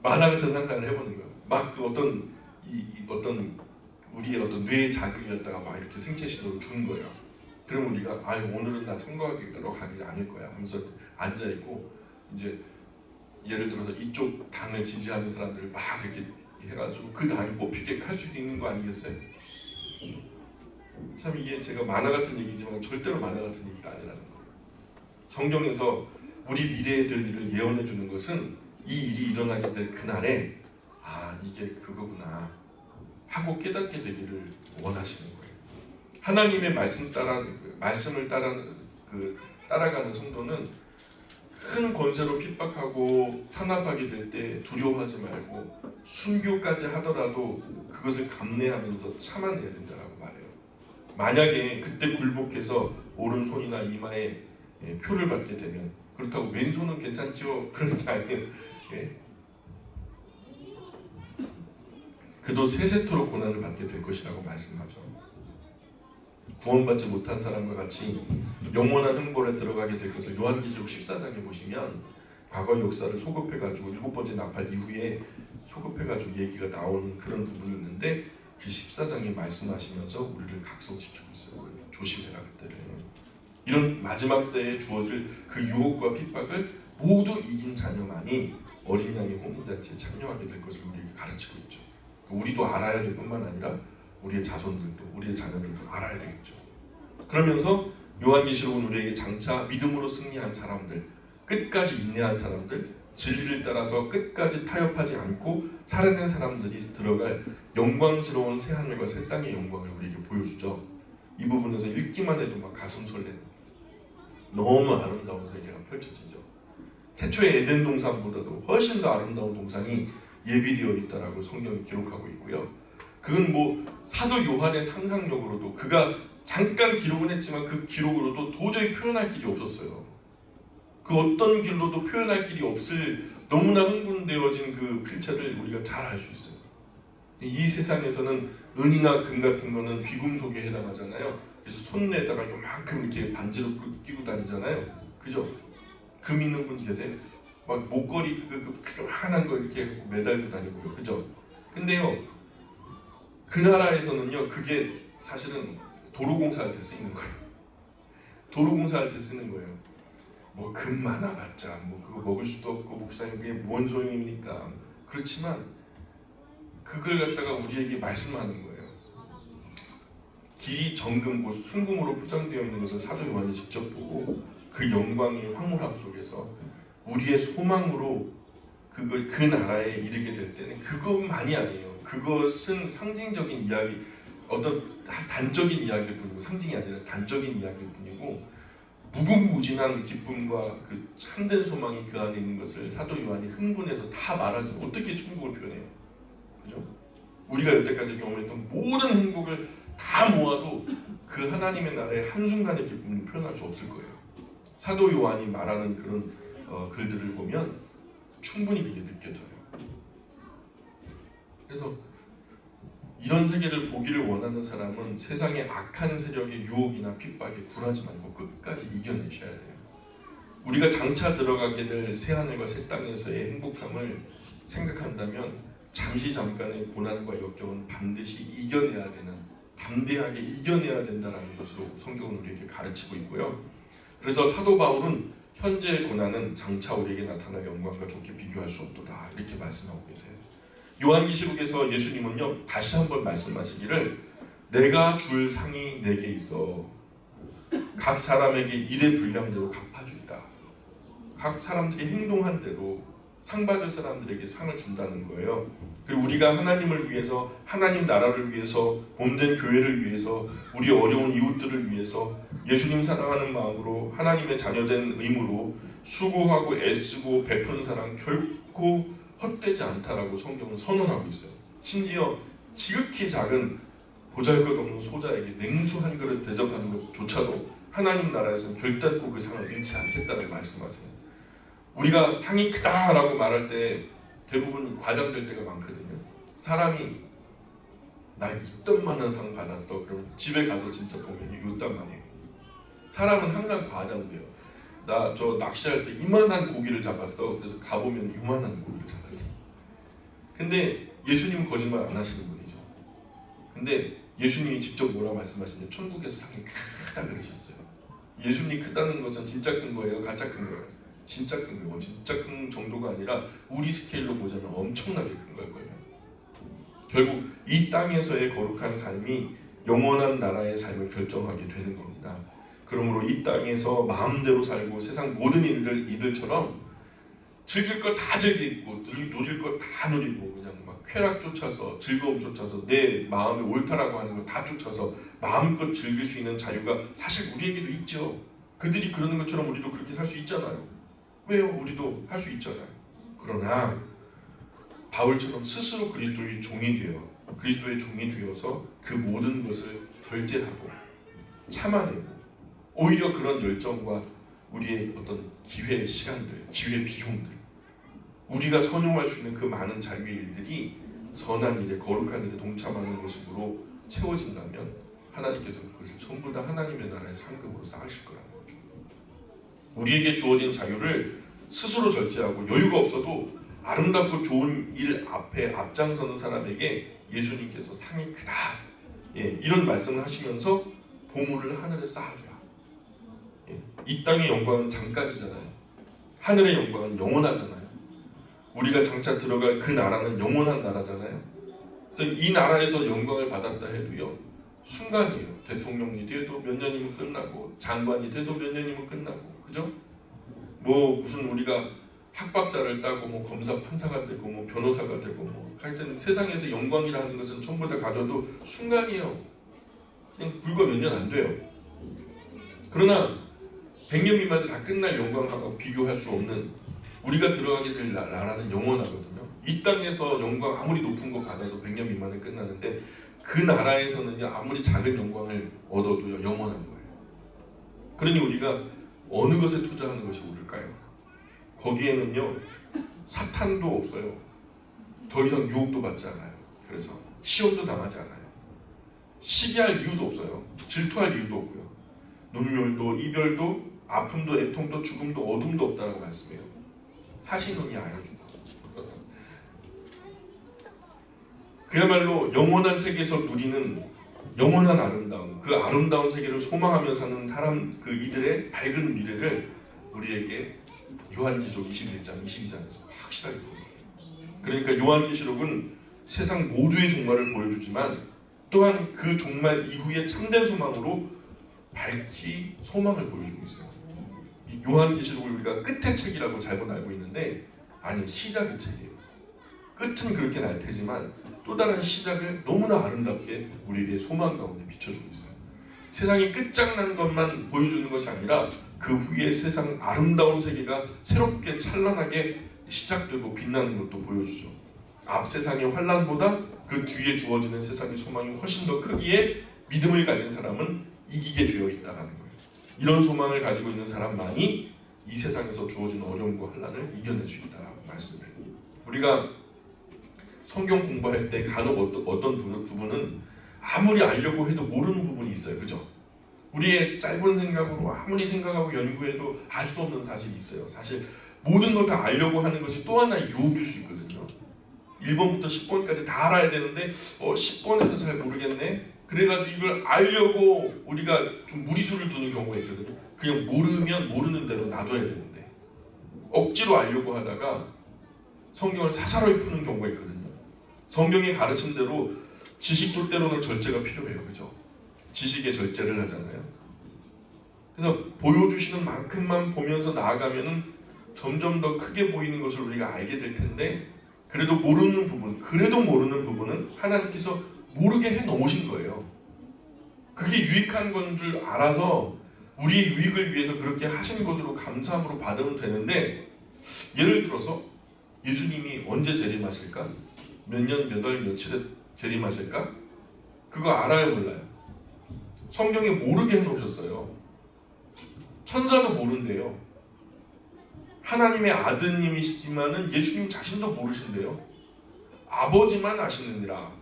만화 같은 상상을 해보는 거예요. 막 그 어떤 어떤 우리의 어떤 뇌의 자극을 갖다가 막 이렇게 생체 신호를 주는 거예요. 그러면 우리가 아유, 오늘은 나 선거하러 가지 않을 거야 하면서 앉아 있고, 이제 예를 들어서 이쪽 당을 지지하는 사람들을 막 이렇게 해가지고 그 당이 뽑히게 할 수 있는 거 아니겠어요? 참 이게 제가 만화 같은 얘기지만 절대로 만화 같은 얘기가 아니라는 거예요. 성경에서 우리 미래에 될 일을 예언해 주는 것은 이 일이 일어나게 될 그날에 아, 이게 그거구나 하고 깨닫게 되기를 원하시는 거예요. 하나님의 말씀을 따라가는 성도는 큰 권세로 핍박하고 탄압하게 될 때 두려워하지 말고 순교까지 하더라도 그것을 감내하면서 참아내야 된다라고 말해요. 만약에 그때 굴복해서 오른손이나 이마에 표를 받게 되면, 그렇다고 왼손은 괜찮죠? 그런 게 아니에요. 그도 세세토록 고난을 받게 될 것이라고 말씀하죠. 구원받지 못한 사람과 같이 영원한 흥벌에 들어가게 될 것을 요한계시록 14장에 보시면 과거 역사를 소급해가지고 7번째 나팔 이후에 소급해가지고 얘기가 나오는 그런 부분이 있는데, 그 14장이 말씀하시면서 우리를 각성시키고 있어요. 조심해라 그때를. 이런 마지막 때에 주어질 그 유혹과 핍박을 모두 이긴 자녀만이 어린 양의 호민잔치에 참여하게 될 것을 우리에게 가르치고 있죠. 우리도 알아야 될 뿐만 아니라 우리의 자손들도, 우리의 자녀들도 알아야 되겠죠. 그러면서 요한계시록은 우리에게 장차 믿음으로 승리한 사람들, 끝까지 인내한 사람들, 진리를 따라서 끝까지 타협하지 않고 살아낸 사람들이 들어갈 영광스러운 새하늘과 새 땅의 영광을 우리에게 보여주죠. 이 부분에서 읽기만 해도 막 가슴 설레는 너무 아름다운 세계가 펼쳐지죠. 태초의 에덴 동산보다도 훨씬 더 아름다운 동산이 예비되어 있다라고 성경이 기록하고 있고요. 그건 뭐 사도 요한의 상상력으로도, 그가 잠깐 기록은 했지만 그 기록으로도 도저히 표현할 길이 없었어요. 그 어떤 길로도 표현할 길이 없을 너무나 흥분되어진 그 필체를 우리가 잘 알 수 있어요. 이 세상에서는 은이나 금 같은 거는 귀금속에 해당하잖아요. 그래서 손에다가 요만큼 이렇게 반지로 끼고 다니잖아요. 그죠? 금 있는 분 계세요? 막 목걸이 그 요만한 거 이렇게 매달고 다니고요. 그죠? 근데요, 그 나라에서는요, 그게 사실은 도로공사할 때 쓰이는 거예요. 도로공사할 때 쓰는 거예요. 뭐 금 많아봤자 뭐 그거 먹을 수도 없고, 목사님 그게 뭔 소용입니까? 그렇지만 그걸 갖다가 우리에게 말씀하는 거예요. 길이 정금 곧 순금으로 포장되어 있는 것을 사도 요한이 직접 보고 그 영광의 황홀함 속에서 우리의 소망으로 그 나라에 이르게 될 때는 그것만이 아니에요. 그것은 상징적인 이야기, 어떤 단적인 이야기일 뿐이고, 상징이 아니라 단적인 이야기일 뿐이고, 무궁무진한 기쁨과 그 참된 소망이 그 안에 있는 것을 사도 요한이 흥분해서 다 말하죠. 어떻게 천국을 표현해요? 그죠? 우리가 여태까지 경험했던 모든 행복을 다 모아도 그 하나님의 나라의 한순간의 기쁨을 표현할 수 없을 거예요. 사도 요한이 말하는 그런 글들을 보면 충분히 그게 느껴져요. 그래서 이런 세계를 보기를 원하는 사람은 세상의 악한 세력의 유혹이나 핍박에 굴하지 말고 끝까지 이겨내셔야 돼요. 우리가 장차 들어가게 될 새하늘과 새 땅에서의 행복함을 생각한다면 잠시 잠깐의 고난과 역경은 반드시 이겨내야 되는, 담대하게 이겨내야 된다는 것으로 성경은 우리에게 가르치고 있고요. 그래서 사도 바울은 현재의 고난은 장차 우리에게 나타날 영광과 좋게 비교할 수 없도다 이렇게 말씀하고 계세요. 요한계시록에서 예수님은요 다시 한번 말씀하시기를 내가 줄 상이 내게 있어 각 사람에게 일의 분량대로 갚아주리라. 각 사람들이 행동한 대로 상 받을 사람들에게 상을 준다는 거예요. 그리고 우리가 하나님을 위해서, 하나님 나라를 위해서, 몸된 교회를 위해서, 우리 어려운 이웃들을 위해서 예수님 사랑하는 마음으로 하나님의 자녀된 의무로 수고하고 애쓰고 베푸는 사람 결코 헛되지 않다라고 성경은 선언하고 있어요. 심지어 지극히 작은 보잘것없는 소자에게 냉수 한 그릇 대접하는 것조차도 하나님 나라에서는 결단코 그 상을 잃지 않겠다고 말씀하세요. 우리가 상이 크다라고 말할 때 대부분 과장될 때가 많거든요. 사람이 나 이딴만한 상 받았어. 그럼 집에 가서 진짜 보면 이딴만해요. 사람은 항상 과장돼요. 나 저 낚시할 때 이만한 고기를 잡았어. 그래서 가보면 이만한 고기를 잡았어. 근데 예수님은 거짓말 안 하시는 분이죠. 근데 예수님이 직접 뭐라 말씀하시냐면 천국에서 상이 크다 그러셨어요. 예수님이 크다는 것은 진짜 큰 거예요? 가짜 큰 거예요? 진짜 큰 거예요. 진짜 큰 정도가 아니라 우리 스케일로 보자면 엄청나게 큰 걸 거예요. 결국 이 땅에서의 거룩한 삶이 영원한 나라의 삶을 결정하게 되는 겁니다. 그러므로 이 땅에서 마음대로 살고 세상 모든 이들처럼 즐길 걸 다 즐기고 누릴 걸 다 누리고 그냥 막 쾌락 쫓아서 즐거움 쫓아서 내 마음이 옳다라고 하는 거 다 쫓아서 마음껏 즐길 수 있는 자유가 사실 우리에게도 있죠. 그들이 그러는 것처럼 우리도 그렇게 살 수 있잖아요. 왜요? 우리도 할 수 있잖아요. 그러나 바울처럼 스스로 그리스도의 종이 되어서 그 모든 것을 절제하고 참아내고 오히려 그런 열정과 우리의 어떤 기회 시간들, 기회 비용들, 우리가 선용할 수 있는 그 많은 자유의 일들이 선한 일에 거룩한 일에 동참하는 모습으로 채워진다면 하나님께서 그것을 전부 다 하나님의 나라의 상급으로 쌓으실 거라는 거죠. 우리에게 주어진 자유를 스스로 절제하고 여유가 없어도 아름답고 좋은 일 앞에 앞장서는 사람에게 예수님께서 상이 크다, 이런 말씀을 하시면서 보물을 하늘에 쌓아주라. 이 땅의 영광은 잠깐이잖아요. 하늘의 영광은 영원하잖아요. 우리가 장차 들어갈 그 나라는 영원한 나라잖아요. 그래서 이 나라에서 영광을 받았다 해도요 순간이에요. 대통령이 돼도 몇 년이면 끝나고 장관이 돼도 몇 년이면 끝나고, 그죠? 뭐 무슨 우리가 학박사를 따고 뭐 검사 판사가 되고 뭐 변호사가 되고 뭐 하여튼 세상에서 영광이라는 것은 전부 다 가져도 순간이에요. 그냥 불과 몇 년 안 돼요. 그러나 100년 미만은 다 끝날 영광하고 비교할 수 없는 우리가 들어가게 될 나라는 영원하거든요. 이 땅에서 영광 아무리 높은 거 받아도 100년 미만에 끝나는데 그 나라에서는요 아무리 작은 영광을 얻어도요 영원한 거예요. 그러니 우리가 어느 것에 투자하는 것이 옳을까요? 거기에는요 사탄도 없어요. 더 이상 유혹도 받지 않아요. 그래서 시험도 당하지 않아요. 시기할 이유도 없어요. 질투할 이유도 없고요. 눈물도 이별도 아픔도 애통도 죽음도 어둠도 없다고 말씀해요. 사신혼이 아여주고 그야말로 영원한 세계에서 누리는 영원한 아름다움, 그 아름다운 세계를 소망하며 사는 사람, 그 이들의 밝은 미래를 우리에게 요한계시록 21장, 22장에서 확실하게 보여줘요. 그러니까 요한계시록은 세상 모두의 종말을 보여주지만 또한 그 종말 이후의 참된 소망으로 밝히 소망을 보여주고 있어요. 이 요한계시록을 우리가 끝의 책이라고 잘못 알고 있는데 아니, 시작의 책이에요. 끝은 그렇게 날 테지만 또 다른 시작을 너무나 아름답게 우리에게 소망 가운데 비춰주고 있어요. 세상이 끝장난 것만 보여주는 것이 아니라 그 후에 세상 아름다운 세계가 새롭게 찬란하게 시작되고 빛나는 것도 보여주죠. 앞 세상의 환난보다 그 뒤에 주어지는 세상의 소망이 훨씬 더 크기에 믿음을 가진 사람은 이기게 되어 있다는 거예요. 이런 소망을 가지고 있는 사람만이 이 세상에서 주어지는 어려움과 환난을 이겨낼 수 있다고 말씀해요. 우리가 성경 공부할 때 간혹 어떤 부분은 아무리 알려고 해도 모르는 부분이 있어요. 그죠? 우리의 짧은 생각으로 아무리 생각하고 연구해도 알 수 없는 사실이 있어요. 사실 모든 걸 다 알려고 하는 것이 또 하나의 유혹일 수 있거든요. 1번부터 10번까지 다 알아야 되는데 10번에서 잘 모르겠네. 그래가지고 이걸 알려고 우리가 좀 무리수를 두는 경우가 있거든요. 그냥 모르면 모르는 대로 놔둬야 되는데 억지로 알려고 하다가 성경을 사사로이 푸는 경우가 있거든요. 성경의 가르침대로 지식도 때로는 절제가 필요해요. 그죠? 지식의 절제를 하잖아요. 그래서 보여주시는 만큼만 보면서 나아가면은 점점 더 크게 보이는 것을 우리가 알게 될 텐데, 그래도 모르는 부분은 하나님께서 모르게 해 놓으신 거예요. 그게 유익한 건 줄 알아서 우리의 유익을 위해서 그렇게 하신 것으로 감사함으로 받으면 되는데, 예를 들어서 예수님이 언제 재림하실까? 몇 년, 몇 월, 며칠에 재림하실까? 그거 알아요, 몰라요? 성경에 모르게 해놓으셨어요. 천사도 모른대요. 하나님의 아드님이시지만은 예수님 자신도 모르신대요. 아버지만 아시느니라.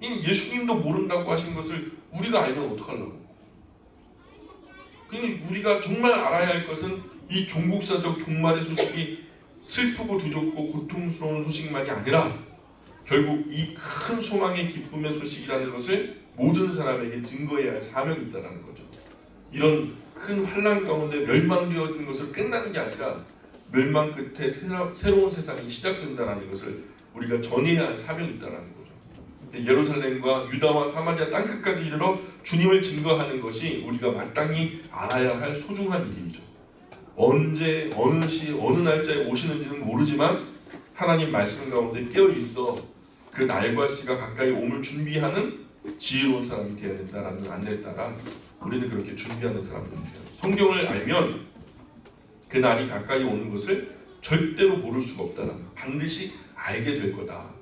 예수님도 모른다고 하신 것을 우리가 알면 어떡하려고? 그러니 우리가 정말 알아야 할 것은 이 종국사적 종말의 소식이 슬프고 두렵고 고통스러운 소식만이 아니라 결국 이 큰 소망의 기쁨의 소식이라는 것을 모든 사람에게 증거해야 할 사명이 있다는 거죠. 이런 큰 환난 가운데 멸망되어 있는 것을 끝나는 게 아니라 멸망 끝에 새로운 세상이 시작된다는 것을 우리가 전해야 할 사명이 있다는 거죠. 예루살렘과 유다와 사마리아 땅끝까지 이르러 주님을 증거하는 것이 우리가 마땅히 알아야 할 소중한 일이죠. 언제, 어느 시, 어느 날짜에 오시는지는 모르지만 하나님 말씀 가운데 깨어있어 그 날과 시가 가까이 옴을 준비하는 지혜로운 사람이 되어야 된다라는 안내에 따라 우리는 그렇게 준비하는 사람들이 돼요. 성경을 알면 그 날이 가까이 오는 것을 절대로 모를 수가 없다라는, 반드시 알게 될 거다.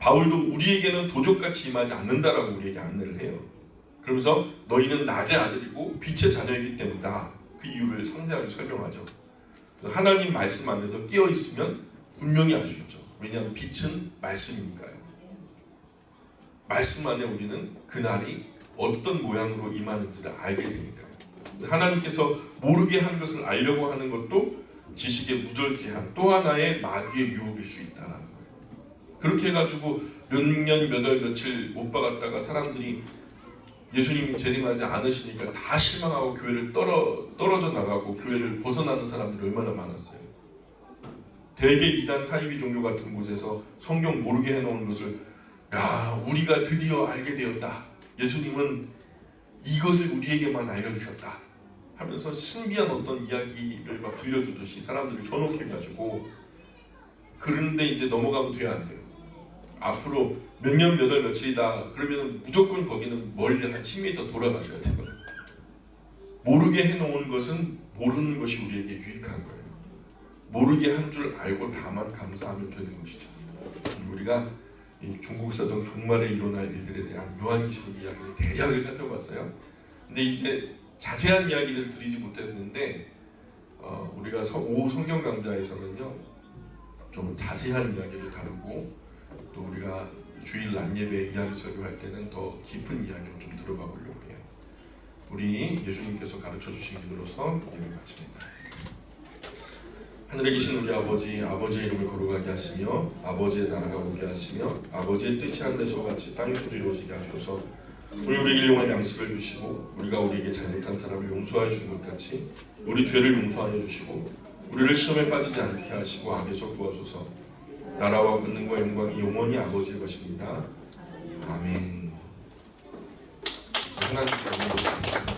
바울도 우리에게는 도적같이 임하지 않는다라고 우리에게 안내를 해요. 그러면서 너희는 낮의 아들이고 빛의 자녀이기 때문이다. 그 이유를 상세하게 설명하죠. 그래서 하나님 말씀 안에서 깨어 있으면 분명히 알 수 있죠. 왜냐하면 빛은 말씀이니까요. 말씀 안에 우리는 그날이 어떤 모양으로 임하는지를 알게 되니까요. 하나님께서 모르게 한 것을 알려고 하는 것도 지식의 무절제한 또 하나의 마귀의 유혹일 수 있다는 거예요. 그렇게 해가지고 몇 년, 몇 월, 며칠 못 박았다가 사람들이 예수님이 재림하지 않으시니까 다 실망하고 교회를 떨어져 나가고 교회를 벗어나는 사람들이 얼마나 많았어요. 대개 이단 사이비 종교 같은 곳에서 성경 모르게 해놓은 것을 우리가 드디어 알게 되었다. 예수님은 이것을 우리에게만 알려주셨다 하면서 신비한 어떤 이야기를 막 들려주듯이 사람들을 현혹해가지고, 그런데 이제 넘어가면 돼야 안 돼요. 앞으로 몇 년, 몇 월, 며칠이다 그러면 무조건 거기는 멀리 한 10m 돌아가셔야 돼요. 모르게 해놓은 것은 모르는 것이 우리에게 유익한 거예요. 모르게 한 줄 알고 다만 감사하면 되는 것이죠. 우리가 이 중국사정 종말에 일어날 일들에 대한 요한계시록 이야기를 대략을 살펴봤어요. 근데 이제 자세한 이야기를 드리지 못했는데 우리가 오후 성경 강좌에서는요 좀 자세한 이야기를 다루고, 또 우리가 주일 낮 예배 이야기 설교할 때는 더 깊은 이야기로 좀 들어가 보려고 해요. 우리 예수님께서 가르쳐 주신 길로서 예배 마칩니다. 하늘에 계신 우리 아버지, 아버지의 이름을 거룩하게 하시며 아버지의 나라가 오게 하시며 아버지의 뜻이 하늘에서 같이 땅에서도 이루어지게 하소서. 오늘 우리에게 일용할 양식을 주시고 우리가 우리에게 잘못한 사람을 용서하여 준 것 같이 우리 죄를 용서하여 주시고 우리를 시험에 빠지지 않게 하시고 악에서 구하소서. 나라와 권능과 영광이 영원히 아버지의 것입니다. 아멘. 하나님께 감사합니다.